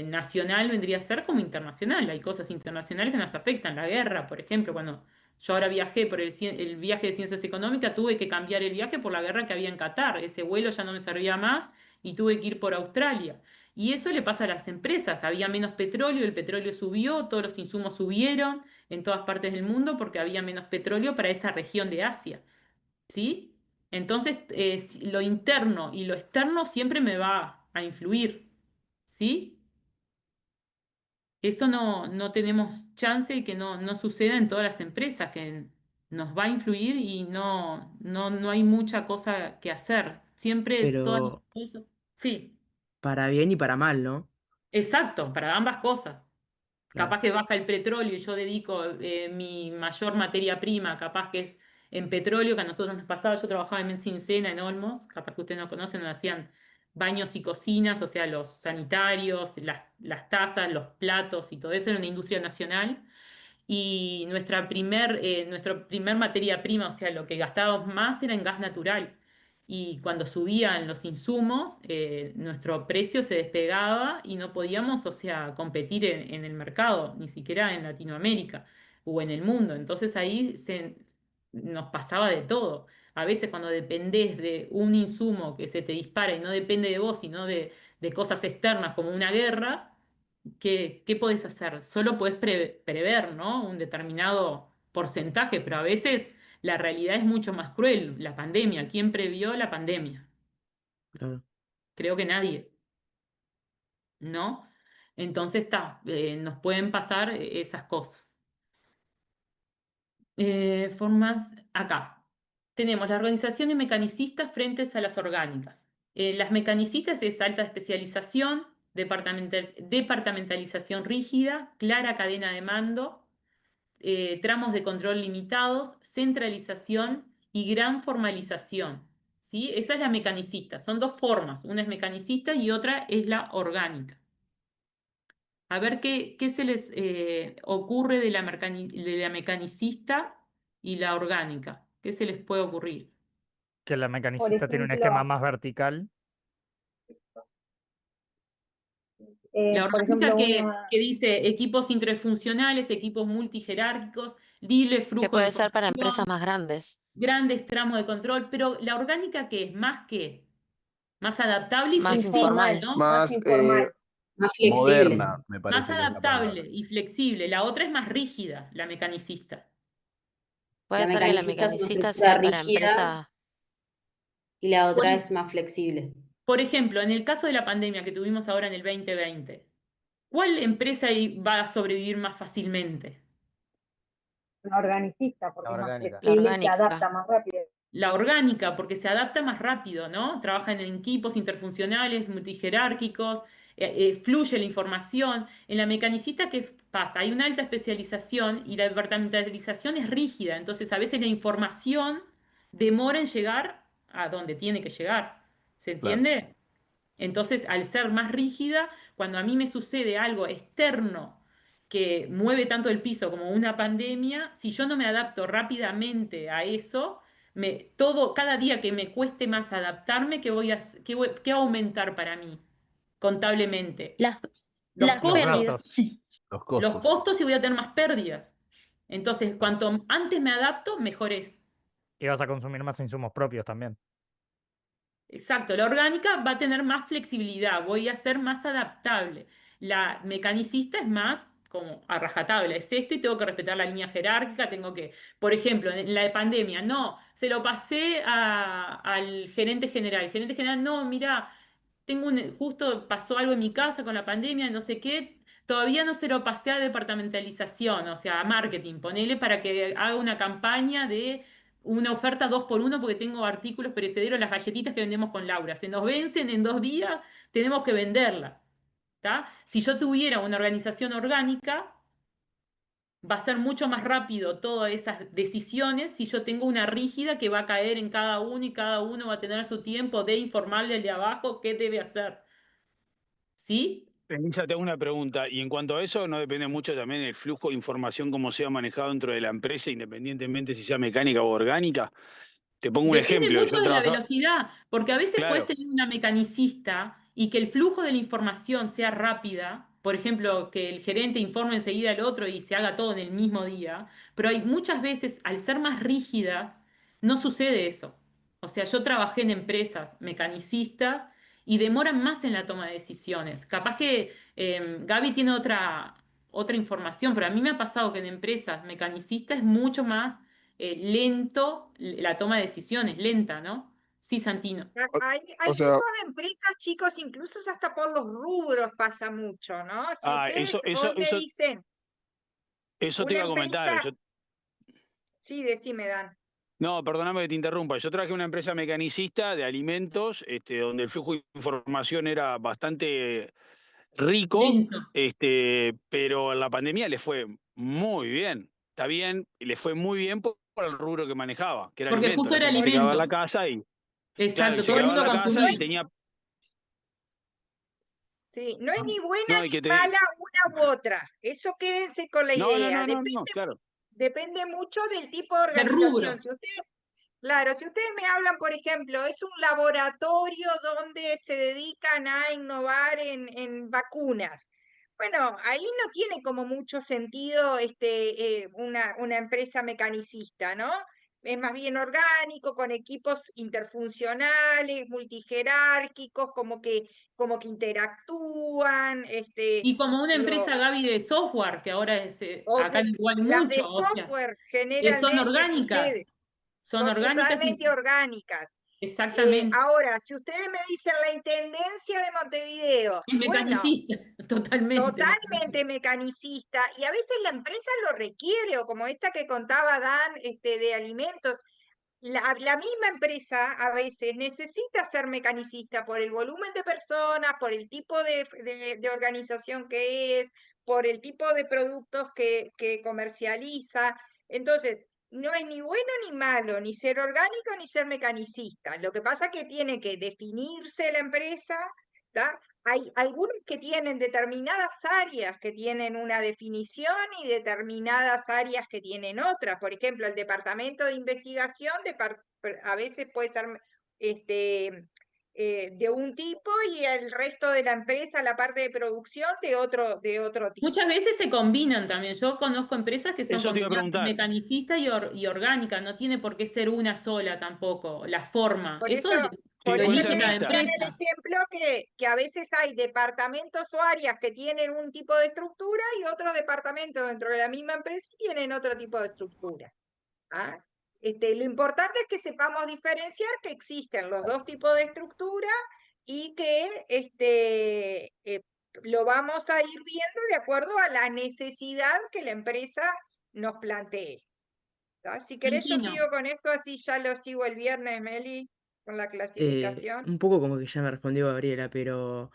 nacional vendría a ser como internacional. Hay cosas internacionales que nos afectan. La guerra, por ejemplo, cuando yo ahora viajé por el viaje de ciencias económicas, tuve que cambiar el viaje por la guerra que había en Qatar. Ese vuelo ya no me servía más y tuve que ir por Australia. Y eso le pasa a las empresas. Había menos petróleo, el petróleo subió, todos los insumos subieron en todas partes del mundo porque había menos petróleo para esa región de Asia, ¿sí? Entonces, lo interno y lo externo siempre me va a influir, ¿sí? Eso no tenemos chance de que no suceda en todas las empresas, que nos va a influir y no hay mucha cosa que hacer. Siempre todas las
Pero
cosas. Sí,
para bien y para mal, ¿no?
exacto, para ambas cosas.
Claro.
Capaz que baja el petróleo y yo dedico mi mayor materia prima, capaz que es en petróleo, que a nosotros nos pasaba, yo trabajaba en Cincena, en Olmos, capaz que ustedes no conocen, nos hacían baños y cocinas, o sea, los sanitarios, las tazas, los platos y todo eso, era una industria nacional y nuestra primer materia prima, o sea, lo que gastábamos más era en gas natural. Y cuando subían los insumos, nuestro precio se despegaba y no podíamos, o sea, competir en el mercado, ni siquiera en Latinoamérica o en el mundo. Entonces ahí nos pasaba de todo. A veces cuando dependés de un insumo que se te dispara y no depende de vos, sino de cosas externas como una guerra, ¿qué podés hacer? Solo podés prever, ¿no? Un determinado porcentaje, pero a veces la realidad es mucho más cruel. La pandemia, ¿quién previó la pandemia?
Claro.
Creo que nadie, ¿no? Entonces nos pueden pasar esas cosas. Formas acá. Tenemos las organizaciones mecanicistas frente a las orgánicas. Las mecanicistas es alta especialización, departamentalización rígida, clara cadena de mando, tramos de control limitados, centralización y gran formalización. ¿Sí? Esa es la mecanicista. Son dos formas. Una es mecanicista y otra es la orgánica. A ver qué se les ocurre de de la mecanicista y la orgánica. ¿Qué se les puede ocurrir?
Que la
Por
mecanicista tiene un esquema
ejemplo,
más vertical.
La
por
orgánica
ejemplo,
que es,
una,
que dice equipos interfuncionales, equipos multijerárquicos, libre
Que
flujo de
puede ser para empresas
información,
más grandes.
grandes tramos de control, pero la orgánica que es más adaptable y
Más
flexible,
informal.
¿no?
Más informal.
Más flexible.
Moderna, me
Más
parece que es la
adaptable
palabra.
y flexible. La otra es más rígida, la mecanicista.
Puede
La
ser que la
mecanicista es una
mecanicista
estructura
sea para
rígida
empresas.
y la
Por,
otra es más flexible.
por ejemplo, en el caso de la pandemia que tuvimos ahora en el 2020, ¿cuál empresa va a sobrevivir más fácilmente?
una organicista,
La
porque es más
orgánica.
La
flexible y se adapta
orgánica.
más rápido.
La orgánica, porque se adapta más rápido, ¿no? Trabajan en equipos interfuncionales, multijerárquicos, fluye la información. En la mecanicista, ¿qué pasa? Hay una alta especialización y la departamentalización es rígida, entonces a veces la información demora en llegar a donde tiene que llegar. ¿Se
Claro.
entiende? Entonces, al ser más rígida, cuando a mí me sucede algo externo que mueve tanto el piso como una pandemia, si yo no me adapto rápidamente a eso, cada día que me cueste más adaptarme, ¿qué va a aumentar para mí contablemente?
Las,
Los
las
Los
costos,
pérdidas.
gastos.
Los
los
costos.
costos y voy a tener más pérdidas. Entonces, cuanto antes me adapto, mejor es.
Y vas a consumir más insumos propios también.
Exacto, la orgánica va a tener más flexibilidad, voy a ser más adaptable. La mecanicista es más como a rajatabla, es esto y tengo que respetar la línea jerárquica, tengo que, por ejemplo, en la de pandemia, no, se lo pasé al gerente general. El gerente general, no, mira, justo pasó algo en mi casa con la pandemia, no sé qué, todavía no se lo pasé a departamentalización, o sea, a marketing, ponele para que haga una campaña de una oferta 2x1 porque tengo artículos perecederos, las galletitas que vendemos con Laura. Se nos vencen en 2 días, tenemos que venderla. ¿Tá? Si yo tuviera una organización orgánica, va a ser mucho más rápido todas esas decisiones si yo tengo una rígida que va a caer en cada uno y cada uno va a tener su tiempo de informarle al de abajo qué debe hacer. ¿Sí?
Elisa, te hago una pregunta. Y en cuanto a eso, ¿no depende mucho también el flujo de información, cómo sea manejado dentro de la empresa, independientemente si sea mecánica o orgánica? Te pongo un
Depende
ejemplo.
mucho
Yo
de la
trabajaba.
velocidad, porque a veces puedes
Claro.
tener una mecanicista y que el flujo de la información sea rápida, por ejemplo, que el gerente informe enseguida al otro y se haga todo en el mismo día, pero hay muchas veces, al ser más rígidas, no sucede eso. O sea, yo trabajé en empresas mecanicistas y demoran más en la toma de decisiones. Capaz que Gaby tiene otra información, pero a mí me ha pasado que en empresas mecanicistas es mucho más lento la toma de decisiones, lenta, ¿no? Sí, Santino.
Hay
O sea,
tipos de empresas, chicos, incluso hasta por los rubros pasa mucho, ¿no? Si ustedes hoy me dicen
Eso te
una
iba a comentar.
empresa, sí, decime, Dan.
No, perdóname que te interrumpa. Yo trabajé en una empresa mecanicista de alimentos, donde el flujo de información era bastante rico,
Lento.
pero en la pandemia le fue muy bien. Está bien, y le fue muy bien por el rubro que manejaba, que era
Porque
alimentos.
justo
La
era
gente se quedaba en la
alimentos.
casa y, claro, y
Exacto,
se
todo el
quedaba en
mundo
la casa y
consumía.
tenía.
Sí, no es ni buena
No, y
ni
que te.
mala una u otra. Eso quédense con la
No, no,
idea.
no, no, no, claro.
Depende mucho del tipo de
Del rubro.
organización. Si ustedes, claro, si ustedes me hablan, por ejemplo, es un laboratorio donde se dedican a innovar en vacunas. Bueno, ahí no tiene como mucho sentido una empresa mecanicista, ¿no? Es más bien orgánico, con equipos interfuncionales, multijerárquicos, como que interactúan,
Y como una
digo,
empresa, Gaby, de software, que ahora es acá
obvio,
igual
las de
mucho, o sea,
software
son
generalmente
orgánicas.
sucede,
Son
son
orgánicas y
totalmente orgánicas.
exactamente.
Ahora, si ustedes me dicen la Intendencia de Montevideo,
Es
y bueno,
mecanicista, totalmente
totalmente
mecanicista.
mecanicista, y a veces la empresa lo requiere, o como esta que contaba Dan, de alimentos, la misma empresa a veces necesita ser mecanicista por el volumen de personas, por el tipo de organización que es, por el tipo de productos que comercializa. Entonces, no es ni bueno ni malo, ni ser orgánico ni ser mecanicista. Lo que pasa es que tiene que definirse la empresa, ¿tá? Hay algunos que tienen determinadas áreas que tienen una definición y determinadas áreas que tienen otras. Por ejemplo, el departamento de investigación a veces puede ser de un tipo y el resto de la empresa, la parte de producción, de otro tipo.
Muchas veces se combinan también. Yo conozco empresas que son
Eso te iba a
combinadas,
preguntar.
mecanicista y orgánica. No tiene por qué ser una sola tampoco, la forma.
Por
Eso
eso,
Sí,
por
lo
eso
pueden
elige
ser
te
cada
decía
mixtas.
en el
empresa.
ejemplo que a veces hay departamentos o áreas que tienen un tipo de estructura y otros departamentos dentro de la misma empresa tienen otro tipo de estructura. ¿Ah? Lo importante es que sepamos diferenciar que existen los dos tipos de estructura y que lo vamos a ir viendo de acuerdo a la necesidad que la empresa nos plantee. ¿Tá? Si querés, yo
Santino.
sigo con esto, así ya lo sigo el viernes, Meli, con la clasificación.
Un poco como que ya me respondió Gabriela, pero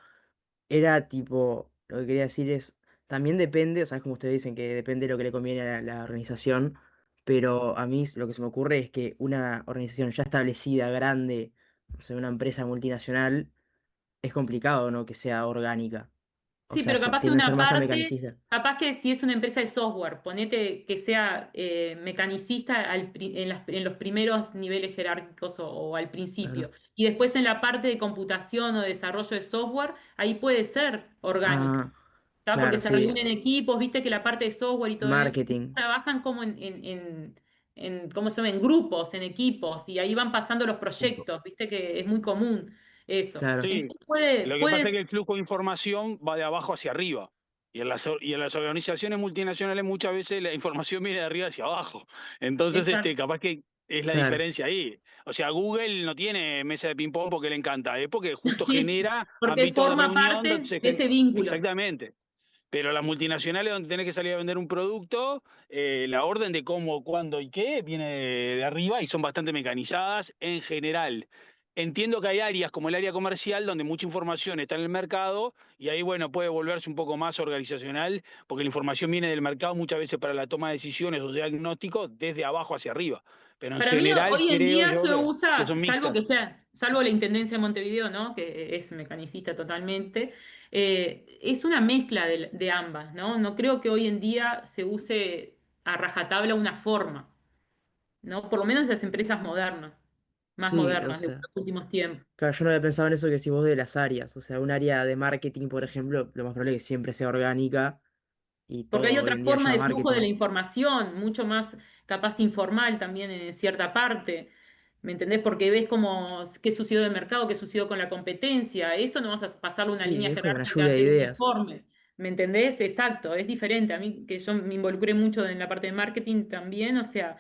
era tipo, lo que quería decir es, también depende, o sea, es como ustedes dicen, que depende de lo que le conviene a la organización, pero a mí lo que se me ocurre es que una organización ya establecida, grande, o sea, una empresa multinacional, es complicado, ¿no? Que sea orgánica. O
Sí,
sea,
pero capaz que
tiende a ser
una
más a
parte,
mecanicista.
capaz que si es una empresa de software, ponete que sea mecanicista en los primeros niveles jerárquicos o al principio.
Claro.
Y después en la parte de computación o desarrollo de software, ahí puede ser orgánica.
Ah,
¿Tá? Porque
claro,
se
sí.
reúnen equipos, viste que la parte de software y todo eso
Marketing.
trabajan como ¿cómo se llama? En grupos, en equipos, y ahí van pasando los proyectos, viste que es muy común eso.
Claro.
Sí,
Entonces puede,
lo que pasa es que
puede
el flujo de información va de abajo hacia arriba. Y en las organizaciones multinacionales muchas veces la información viene de arriba hacia abajo. Entonces,
exacto.
capaz que es la
Claro.
diferencia ahí. O sea, Google no tiene mesa de ping-pong porque le encanta, es porque justo
Sí,
genera
porque
ámbitos de
forma
reunión
parte
donde
de ese vínculo.
Exactamente. Pero las multinacionales donde tenés que salir a vender un producto, la orden de cómo, cuándo y qué viene de arriba y son bastante mecanizadas en general. Entiendo que hay áreas como el área comercial donde mucha información está en el mercado y ahí, bueno, puede volverse un poco más organizacional porque la información viene del mercado muchas veces para la toma de decisiones o diagnóstico desde abajo hacia arriba. Pero en
Para mí
general
hoy en
creo
día
yo
se
que
usa,
son mixtas.
salvo la Intendencia de Montevideo, ¿no? Que es mecanicista totalmente, es una mezcla de ambas, ¿no? No creo que hoy en día se use a rajatabla una forma, ¿no? Por lo menos las empresas modernas, más
Sí, o
modernas de los
sea,
últimos tiempos.
claro, yo no había pensado en eso que si vos de las áreas, o sea, un área de marketing, por ejemplo, lo más probable es que siempre sea orgánica y
Porque hay
todo hoy
otra
en día
forma
lleva
de flujo de
marketing.
la información, mucho más capaz informal también en cierta parte. ¿Me entendés? Porque ves como qué sucedió del mercado, qué sucedió con la competencia. Eso no vas a pasarle una
Sí,
línea
es como una
jerárquica,
lluvia de
hacer un
ideas.
informe. ¿Me entendés? Exacto, es diferente. A mí, que yo me involucré mucho en la parte de marketing también, o sea,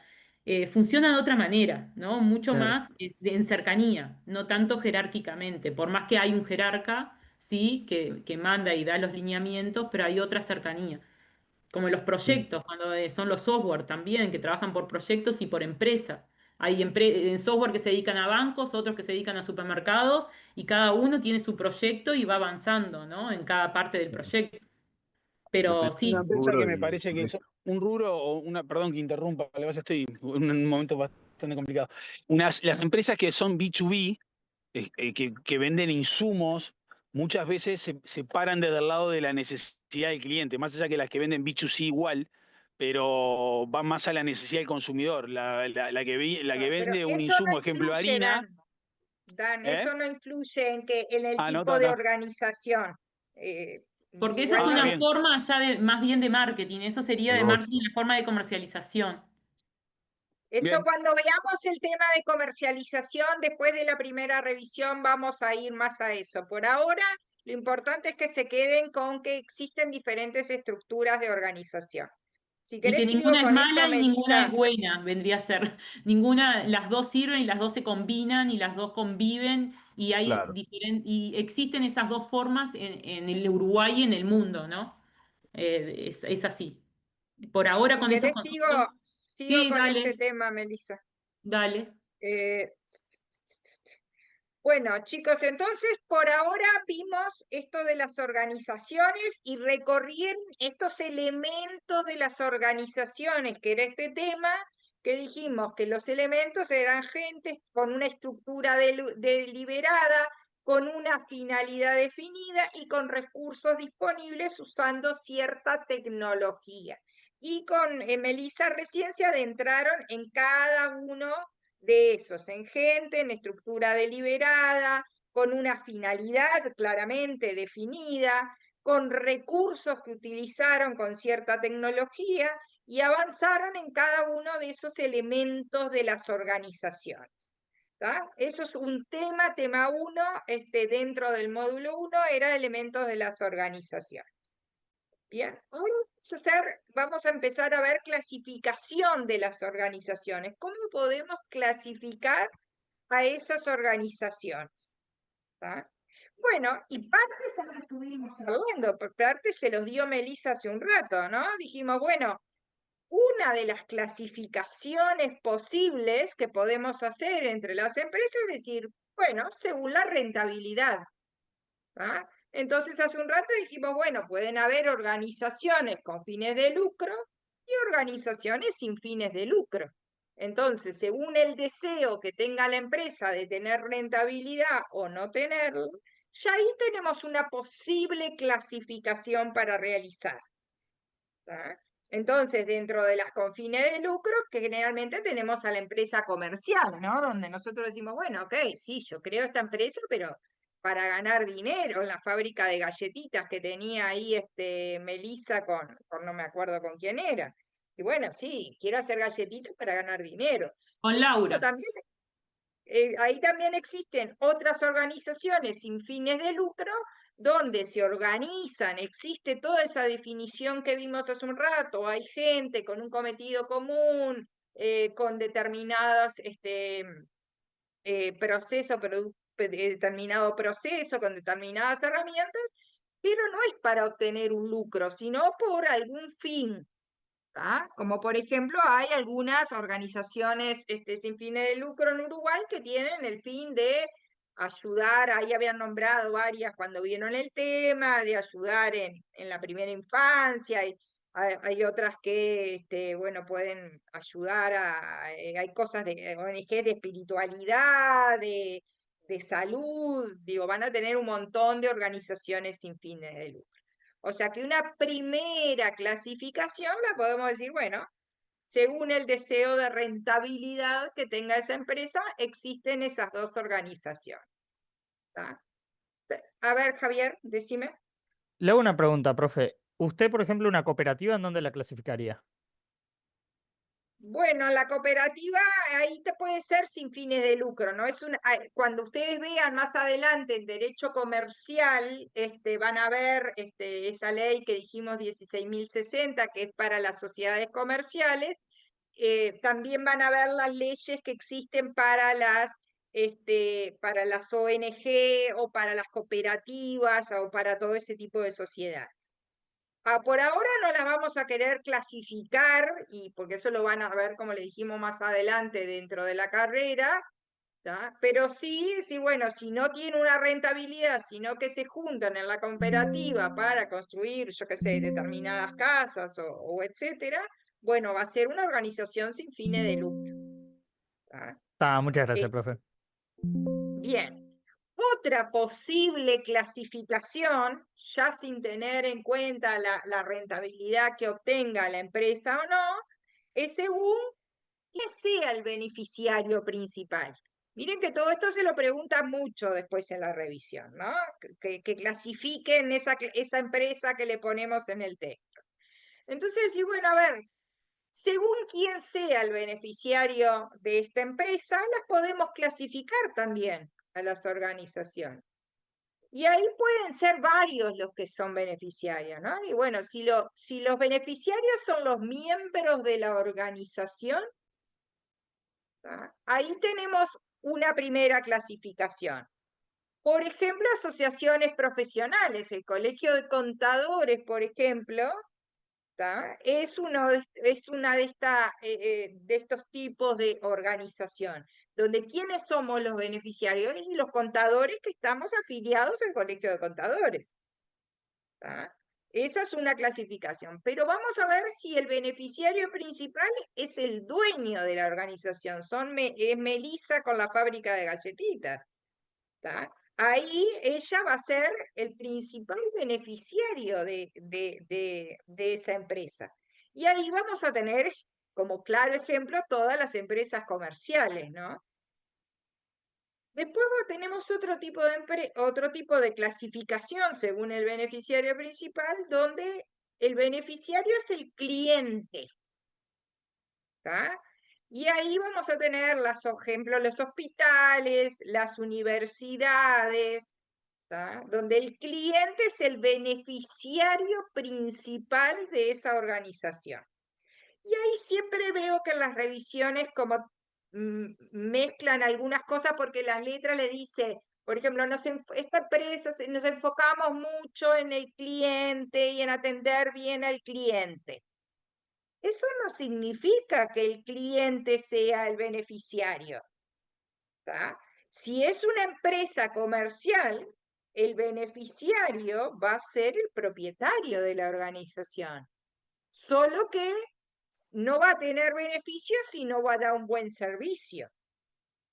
funciona de otra manera, ¿no? Mucho
Claro.
más en cercanía, no tanto jerárquicamente. Por más que hay un jerarca, sí, que manda y da los lineamientos, pero hay otra cercanía como en los
Mm.
proyectos, cuando son los software también, que trabajan por proyectos y por empresas. Hay en software que se dedican a bancos, otros que se dedican a supermercados, y cada uno tiene su proyecto y va avanzando, ¿no? En cada parte del proyecto. Pero
Depende
Una
sí,
del
empresa
rubro
que me
y
parece que es
listo.
un rubro o una, perdón que interrumpa, le pasa, estoy en un momento bastante complicado. Las empresas que son B2B, que venden insumos, muchas veces se paran desde el lado de la necesidad del cliente, más allá que las que venden B2C igual, pero van más a la necesidad del consumidor. La que
Pero
vende un
eso no
insumo, ejemplo,
influye,
harina,
Dan,
¿eh?
eso no influye en el
Ah, no,
tipo de
está.
organización. Eh,
porque esa es
igual no
Ah,
una
bien.
forma ya de, más bien de marketing, eso sería de marketing,
Negocio.
la forma de comercialización.
Eso
Bien.
cuando veamos el tema de comercialización, después de la primera revisión, vamos a ir más a eso. Por ahora, lo importante es que se queden con que existen diferentes estructuras de organización. Si
Y que
querés, sigo
ninguna es
con esto,
mala y ninguna es
Melissa.
buena, vendría a ser. Ninguna, las dos sirven y las dos se combinan y las dos conviven y hay
Claro.
y existen esas dos formas en el Uruguay y en el mundo, ¿no? Es así. Por ahora
Si
con esos
querés, sigo,
conceptos.
sigo
Sí,
con este
dale,
tema, Melissa.
dale.
Eh, Bueno, chicos, entonces por ahora vimos esto de las organizaciones y recorrieron estos elementos de las organizaciones, que era este tema que dijimos que los elementos eran gentes con una estructura deliberada, con una finalidad definida y con recursos disponibles usando cierta tecnología. Y con Melissa recién se adentraron en cada uno de esos, en gente, en estructura deliberada, con una finalidad claramente definida, con recursos que utilizaron con cierta tecnología y avanzaron en cada uno de esos elementos de las organizaciones. ¿Tá? Eso es un tema 1, dentro del módulo 1 era elementos de las organizaciones. Bien, ahora vamos a empezar a ver clasificación de las organizaciones. ¿Cómo podemos clasificar a esas organizaciones? ¿Tá? Bueno, y parte ya lo estuvimos charlando, por parte se los dio Melissa hace un rato, ¿no? Dijimos, bueno, una de las clasificaciones posibles que podemos hacer entre las empresas es decir, bueno, según la rentabilidad. ¿Ah? Entonces, hace un rato dijimos, bueno, pueden haber organizaciones con fines de lucro y organizaciones sin fines de lucro. Entonces, según el deseo que tenga la empresa de tener rentabilidad o no tenerlo, ya ahí tenemos una posible clasificación para realizar. ¿Tá? Entonces, dentro de las con fines de lucro, que generalmente tenemos a la empresa comercial, ¿no? Donde nosotros decimos, bueno, ok, sí, yo creo esta empresa, pero para ganar dinero, en la fábrica de galletitas que tenía ahí Melissa con no me acuerdo con quién era. Y bueno, sí, quiero hacer galletitas para ganar dinero.
Con
Pero
Laura.
también, ahí también existen otras organizaciones sin fines de lucro donde se organizan, existe toda esa definición que vimos hace un rato, hay gente con un cometido común, con determinadas determinado proceso, con determinadas herramientas, pero no es para obtener un lucro, sino por algún fin. ¿Tá? Como por ejemplo hay algunas organizaciones sin fines de lucro en Uruguay que tienen el fin de ayudar, ahí habían nombrado varias cuando vieron el tema, de ayudar en la primera infancia, y hay otras que bueno, pueden ayudar hay cosas de ONG de espiritualidad, de salud, digo, van a tener un montón de organizaciones sin fines de lucro. O sea que una primera clasificación la podemos decir, bueno, según el deseo de rentabilidad que tenga esa empresa, existen esas dos organizaciones. ¿Tá? A ver, Javier, decime.
Le hago una pregunta, profe. ¿Usted, por ejemplo, una cooperativa, en dónde la clasificaría?
Bueno, la cooperativa ahí te puede ser sin fines de lucro, ¿no? Cuando ustedes vean más adelante el derecho comercial, van a ver esa ley que dijimos 16.060, que es para las sociedades comerciales. También van a ver las leyes que existen para las ONG o para las cooperativas o para todo ese tipo de sociedades. Por ahora no las vamos a querer clasificar, y porque eso lo van a ver, como le dijimos más adelante, dentro de la carrera, ¿tá? Pero sí, bueno, si no tiene una rentabilidad, sino que se juntan en la cooperativa para construir, yo qué sé, determinadas casas o etcétera, bueno, va a ser una organización sin fines de lucro. ¿Tá?
Muchas gracias, profe.
Bien. Otra posible clasificación, ya sin tener en cuenta la rentabilidad que obtenga la empresa o no, es según quién sea el beneficiario principal. Miren que todo esto se lo preguntan mucho después en la revisión, ¿no? Que clasifiquen esa empresa que le ponemos en el texto. Entonces, sí, bueno, a ver, según quién sea el beneficiario de esta empresa, las podemos clasificar también a las organizaciones. Y ahí pueden ser varios los que son beneficiarios, ¿no? Y bueno, si los beneficiarios son los miembros de la organización, ¿tá? Ahí tenemos una primera clasificación. Por ejemplo, asociaciones profesionales. El Colegio de Contadores, por ejemplo, ¿tá? Es una de estos tipos de organización, donde ¿quiénes somos los beneficiarios? Y los contadores que estamos afiliados al Colegio de Contadores. ¿Tá? Esa es una clasificación, pero vamos a ver si el beneficiario principal es el dueño de la organización, es Melissa con la fábrica de galletitas. ¿Tá? Ahí ella va a ser el principal beneficiario de esa empresa. Y ahí vamos a tener como claro ejemplo todas las empresas comerciales, ¿no? Después tenemos otro tipo de clasificación según el beneficiario principal, donde el beneficiario es el cliente. ¿Tá? Y ahí vamos a tener los ejemplos, los hospitales, las universidades, ¿tá? Donde el cliente es el beneficiario principal de esa organización. Y ahí siempre veo que en las revisiones como mezclan algunas cosas porque las letras le dice, por ejemplo, esta empresa nos enfocamos mucho en el cliente y en atender bien al cliente. Eso no significa que el cliente sea el beneficiario. ¿Tá? Si es una empresa comercial, el beneficiario va a ser el propietario de la organización. Solo que no va a tener beneficios si no va a dar un buen servicio.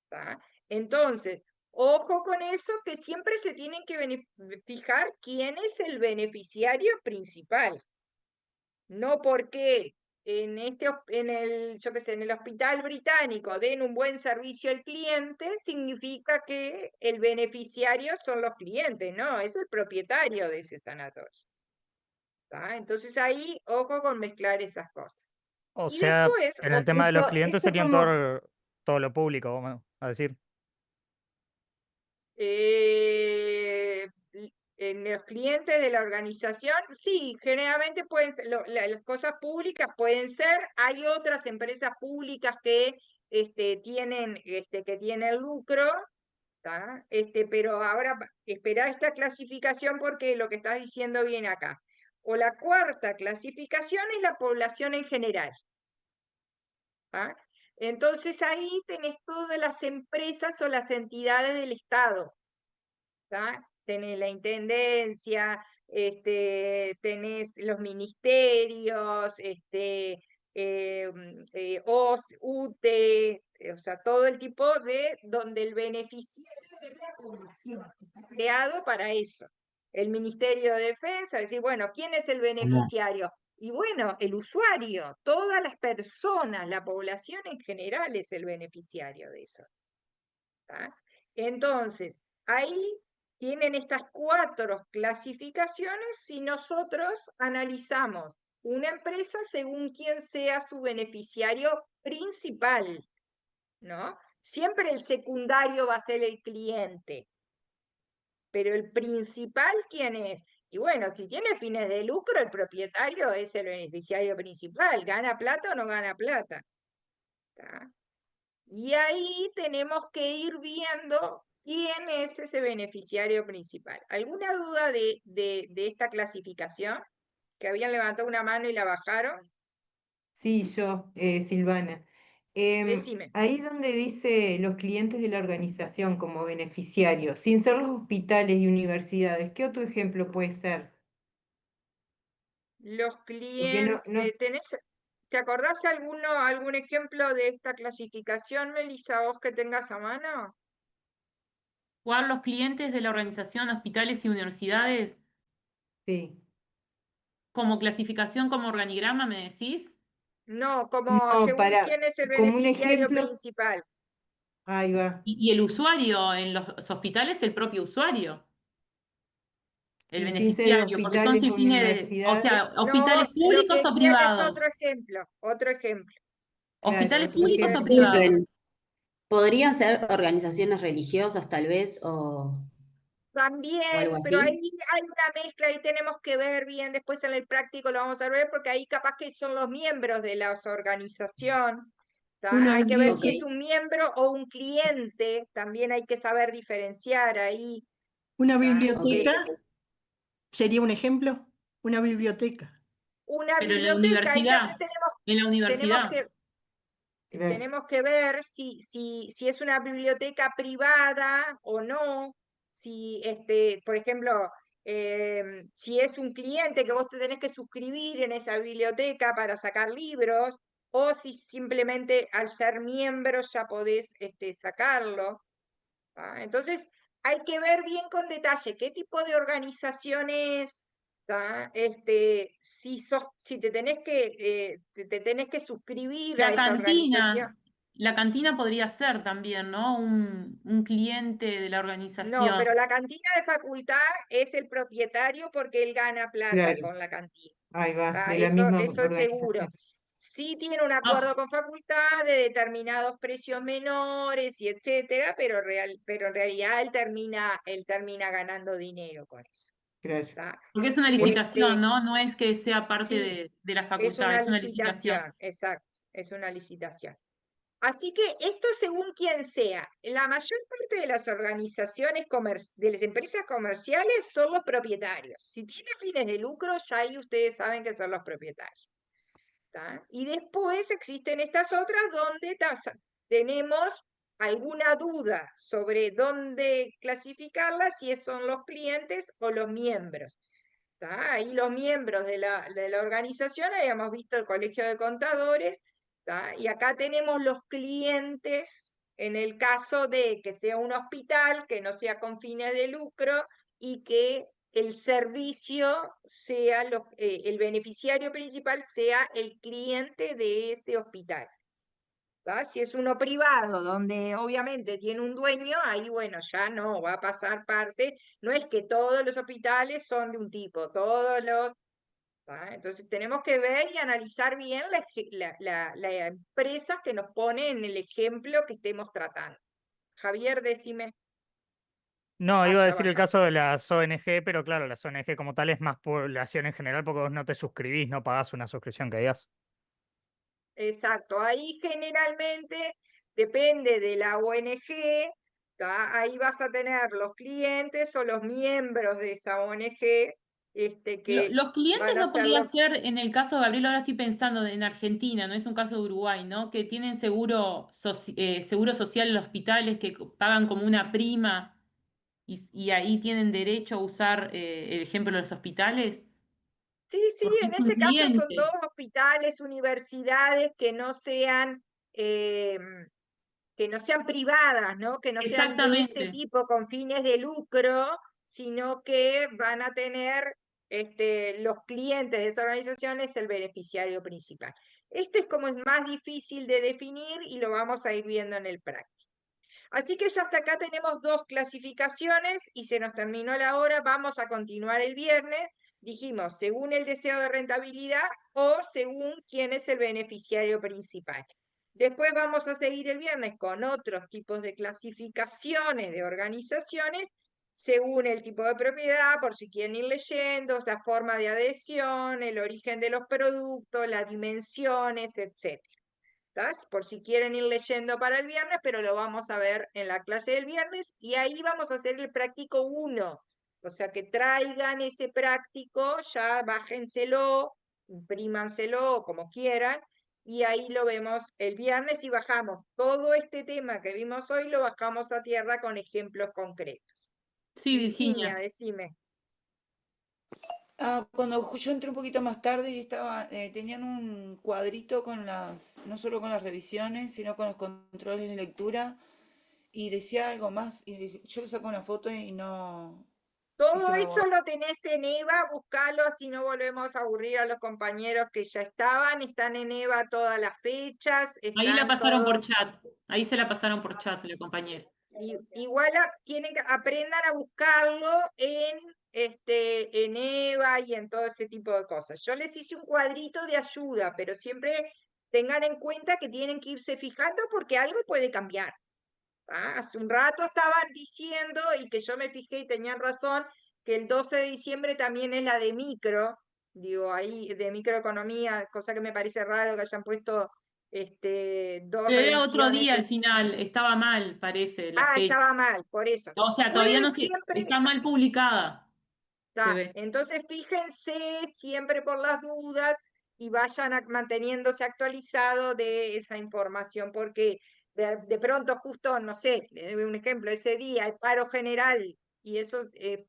¿Tá? Entonces, ojo con eso, que siempre se tienen que fijar quién es el beneficiario principal. No porque en el hospital británico den un buen servicio al cliente, significa que el beneficiario son los clientes, no, es el propietario de ese sanatorio. ¿Tá? Entonces ahí, ojo con mezclar esas cosas.
O
Y
sea,
después,
en el tema de los clientes
Eso
serían
como,
todo lo público, vamos a decir.
En los clientes de la organización, sí, generalmente pueden ser, las cosas públicas pueden ser, hay otras empresas públicas que tienen lucro, ¿tá? Pero ahora espera esta clasificación porque lo que estás diciendo viene acá. O la cuarta clasificación es la población en general. ¿Ah? Entonces ahí tenés todas las empresas o las entidades del Estado. ¿Tá? Tenés la intendencia, tenés los ministerios, UTE, o sea, todo el tipo de donde el beneficiario de la población está creado para eso. El Ministerio de Defensa, decir, bueno, ¿quién es el beneficiario? Y bueno, el usuario, todas las personas, la población en general es el beneficiario de eso. ¿Tá? Entonces, ahí tienen estas 4 clasificaciones si nosotros analizamos una empresa según quién sea su beneficiario principal, ¿no? Siempre el secundario va a ser el cliente, pero el principal, ¿quién es? Y bueno, si tiene fines de lucro, el propietario es el beneficiario principal, ¿gana plata o no gana plata? ¿Tá? Y ahí tenemos que ir viendo quién es ese beneficiario principal. ¿Alguna duda de esta clasificación? Que habían levantado una mano y la bajaron.
sí, yo, Silvana.
Decime.
Ahí donde dice los clientes de la organización como beneficiarios, sin ser los hospitales y universidades, ¿qué otro ejemplo puede ser?
Los
Porque
clientes, ¿te acordás algún ejemplo de esta clasificación, Melissa, vos que tengas a mano?
¿Jugar los clientes de la organización, hospitales y universidades
Sí.
como clasificación, como organigrama, me decís?
No, como
No,
según quién es el
como un
beneficiario
ejemplo,
principal.
ahí va.
Y el usuario en los hospitales, el propio usuario, el
Y sin ser
beneficiario, porque son
hospitales o
sin fines de, o
universidades,
sea,
No,
hospitales
lo
públicos
que
o
quiero es
privados.
otro ejemplo, otro ejemplo.
claro,
Hospitales
otro
públicos o
ejemplo.
privados.
Disculpen, ¿podrían ser organizaciones religiosas tal vez o algo
También, pero ahí
así?
hay una mezcla y tenemos que ver bien, después en el práctico lo vamos a ver, porque ahí capaz que son los miembros de la organización. ¿Tá?
Una
Hay que ver
Ok.
si es un miembro o un cliente, también hay que saber diferenciar ahí.
una
¿Tá?
Ok.
biblioteca sería un ejemplo. Una biblioteca.
Una
Pero en la
biblioteca, ahí también
universidad, en la
tenemos
universidad.
que,
Claro.
tenemos que ver si es una biblioteca privada o no, si, por ejemplo, si es un cliente que vos te tenés que suscribir en esa biblioteca para sacar libros, o si simplemente al ser miembro ya podés sacarlo. ¿Tá? Entonces, hay que ver bien con detalle qué tipo de organización es, ¿tá? Si te tenés que suscribir a
La
esa organización.
la cantina podría ser también, ¿no? Un cliente de la
No,
organización.
pero la cantina de facultad es el propietario porque él gana plata
Claro,
con la cantina.
ahí va,
¿Tá?
de la
Eso,
misma
eso es seguro.
organización.
Sí tiene un
No,
acuerdo con facultad de determinados precios menores y etcétera, pero en realidad él termina ganando dinero con eso.
Claro.
¿Tá?
porque es una licitación,
Este,
¿no? No es que sea parte
sí,
de la
es
facultad,
una
es una licitación.
licitación, exacto, es una licitación. Así que esto según quien sea, la mayor parte de las organizaciones, de las empresas comerciales son los propietarios. Si tiene fines de lucro, ya ahí ustedes saben que son los propietarios. ¿Tá? Y después existen estas otras donde tenemos alguna duda sobre dónde clasificarlas, si son los clientes o los miembros. ¿Tá? Ahí los miembros de la organización, habíamos visto el Colegio de Contadores, ¿tá? Y acá tenemos los clientes en el caso de que sea un hospital, que no sea con fines de lucro y que el servicio sea, el beneficiario principal sea el cliente de ese hospital. ¿Tá? Si es uno privado, donde obviamente tiene un dueño, ahí bueno, ya no, va a pasar parte. No es que todos los hospitales son de un tipo, todos los. ¿tá? Entonces tenemos que ver y analizar bien la empresa que nos pone en el ejemplo que estemos tratando. Javier, decime.
No,
Ah,
iba a
ya
decir el
baja.
caso de las ONG, pero claro, las ONG como tal es más población en general porque vos no te suscribís, no pagás una suscripción que digas.
Exacto, ahí generalmente depende de la ONG, ¿tá? Ahí vas a tener los clientes o los miembros de esa ONG que
Los clientes
van a
no
ser
podría
los...
ser, en el caso de Gabriel, ahora estoy pensando en Argentina, no es un caso de Uruguay, ¿no? Que tienen seguro social en los hospitales que pagan como una prima y ahí tienen derecho a usar el ejemplo de los hospitales,
Sí, sí,
porque
en
es un
ese caso son
cliente.
todos hospitales, universidades eh, que no sean privadas, ¿no? Que no sean de este
Exactamente.
tipo con fines de lucro, sino que van a tener los clientes de esa organización es el beneficiario principal. Este es como es más difícil de definir y lo vamos a ir viendo en el práctico. Así que ya hasta acá tenemos 2 clasificaciones y se nos terminó la hora. Vamos a continuar el viernes. Dijimos, según el deseo de rentabilidad o según quién es el beneficiario principal. Después vamos a seguir el viernes con otros tipos de clasificaciones de organizaciones según el tipo de propiedad, por si quieren ir leyendo, la forma de adhesión, el origen de los productos, las dimensiones, etc. Por si quieren ir leyendo para el viernes, pero lo vamos a ver en la clase del viernes y ahí vamos a hacer el práctico 1. O sea que traigan ese práctico, ya bájenselo, imprímanselo como quieran, y ahí lo vemos el viernes y bajamos todo este tema que vimos hoy, lo bajamos a tierra con ejemplos concretos.
Sí,
Virginia,
Virginia.
decime.
Cuando yo entré un poquito más tarde y tenían un cuadrito con no solo con las revisiones, sino con los controles de lectura, y decía algo más, y yo le saco una foto y se
Todo
me
eso
borró.
lo tenés en EVA, buscalo, así no volvemos a aburrir a los compañeros que ya están en EVA todas las fechas,
Ahí la
están
pasaron por
todos,
chat. Ahí se la pasaron por chat, la compañera.
igual aprendan a buscarlo en EVA y en todo ese tipo de cosas. Yo les hice un cuadrito de ayuda, pero siempre tengan en cuenta que tienen que irse fijando porque algo puede cambiar. Hace un rato estaban diciendo, y que yo me fijé y tenían razón, que el 12 de diciembre también es la de micro, digo, ahí de microeconomía, cosa que me parece raro que hayan puesto 2
Pero era otro
revisiones.
día al final, estaba mal, parece, la fecha.
Estaba mal, por eso.
O sea, todavía
Pueden
no se,
siempre,
está mal publicada, se ve.
entonces fíjense siempre por las dudas y vayan manteniéndose actualizados de esa información, porque de pronto justo, no sé, les doy un ejemplo, ese día hay paro general y eso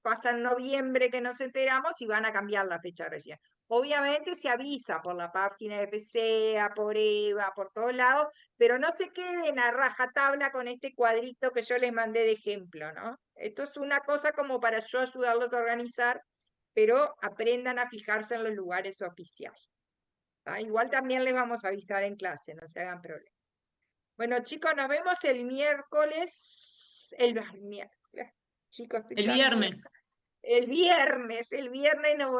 pasa en noviembre que nos enteramos y van a cambiar la fecha recién. Obviamente se avisa por la página de FCA, por EVA, por todos lados, pero no se queden a rajatabla con este cuadrito que yo les mandé de ejemplo, ¿no? Esto es una cosa como para yo ayudarlos a organizar, pero aprendan a fijarse en los lugares oficiales. Igual también les vamos a avisar en clase, no se hagan problema. Bueno, chicos, nos vemos el miércoles. Miércoles. Chicos, estoy
El
tan vieja.
viernes.
El viernes nos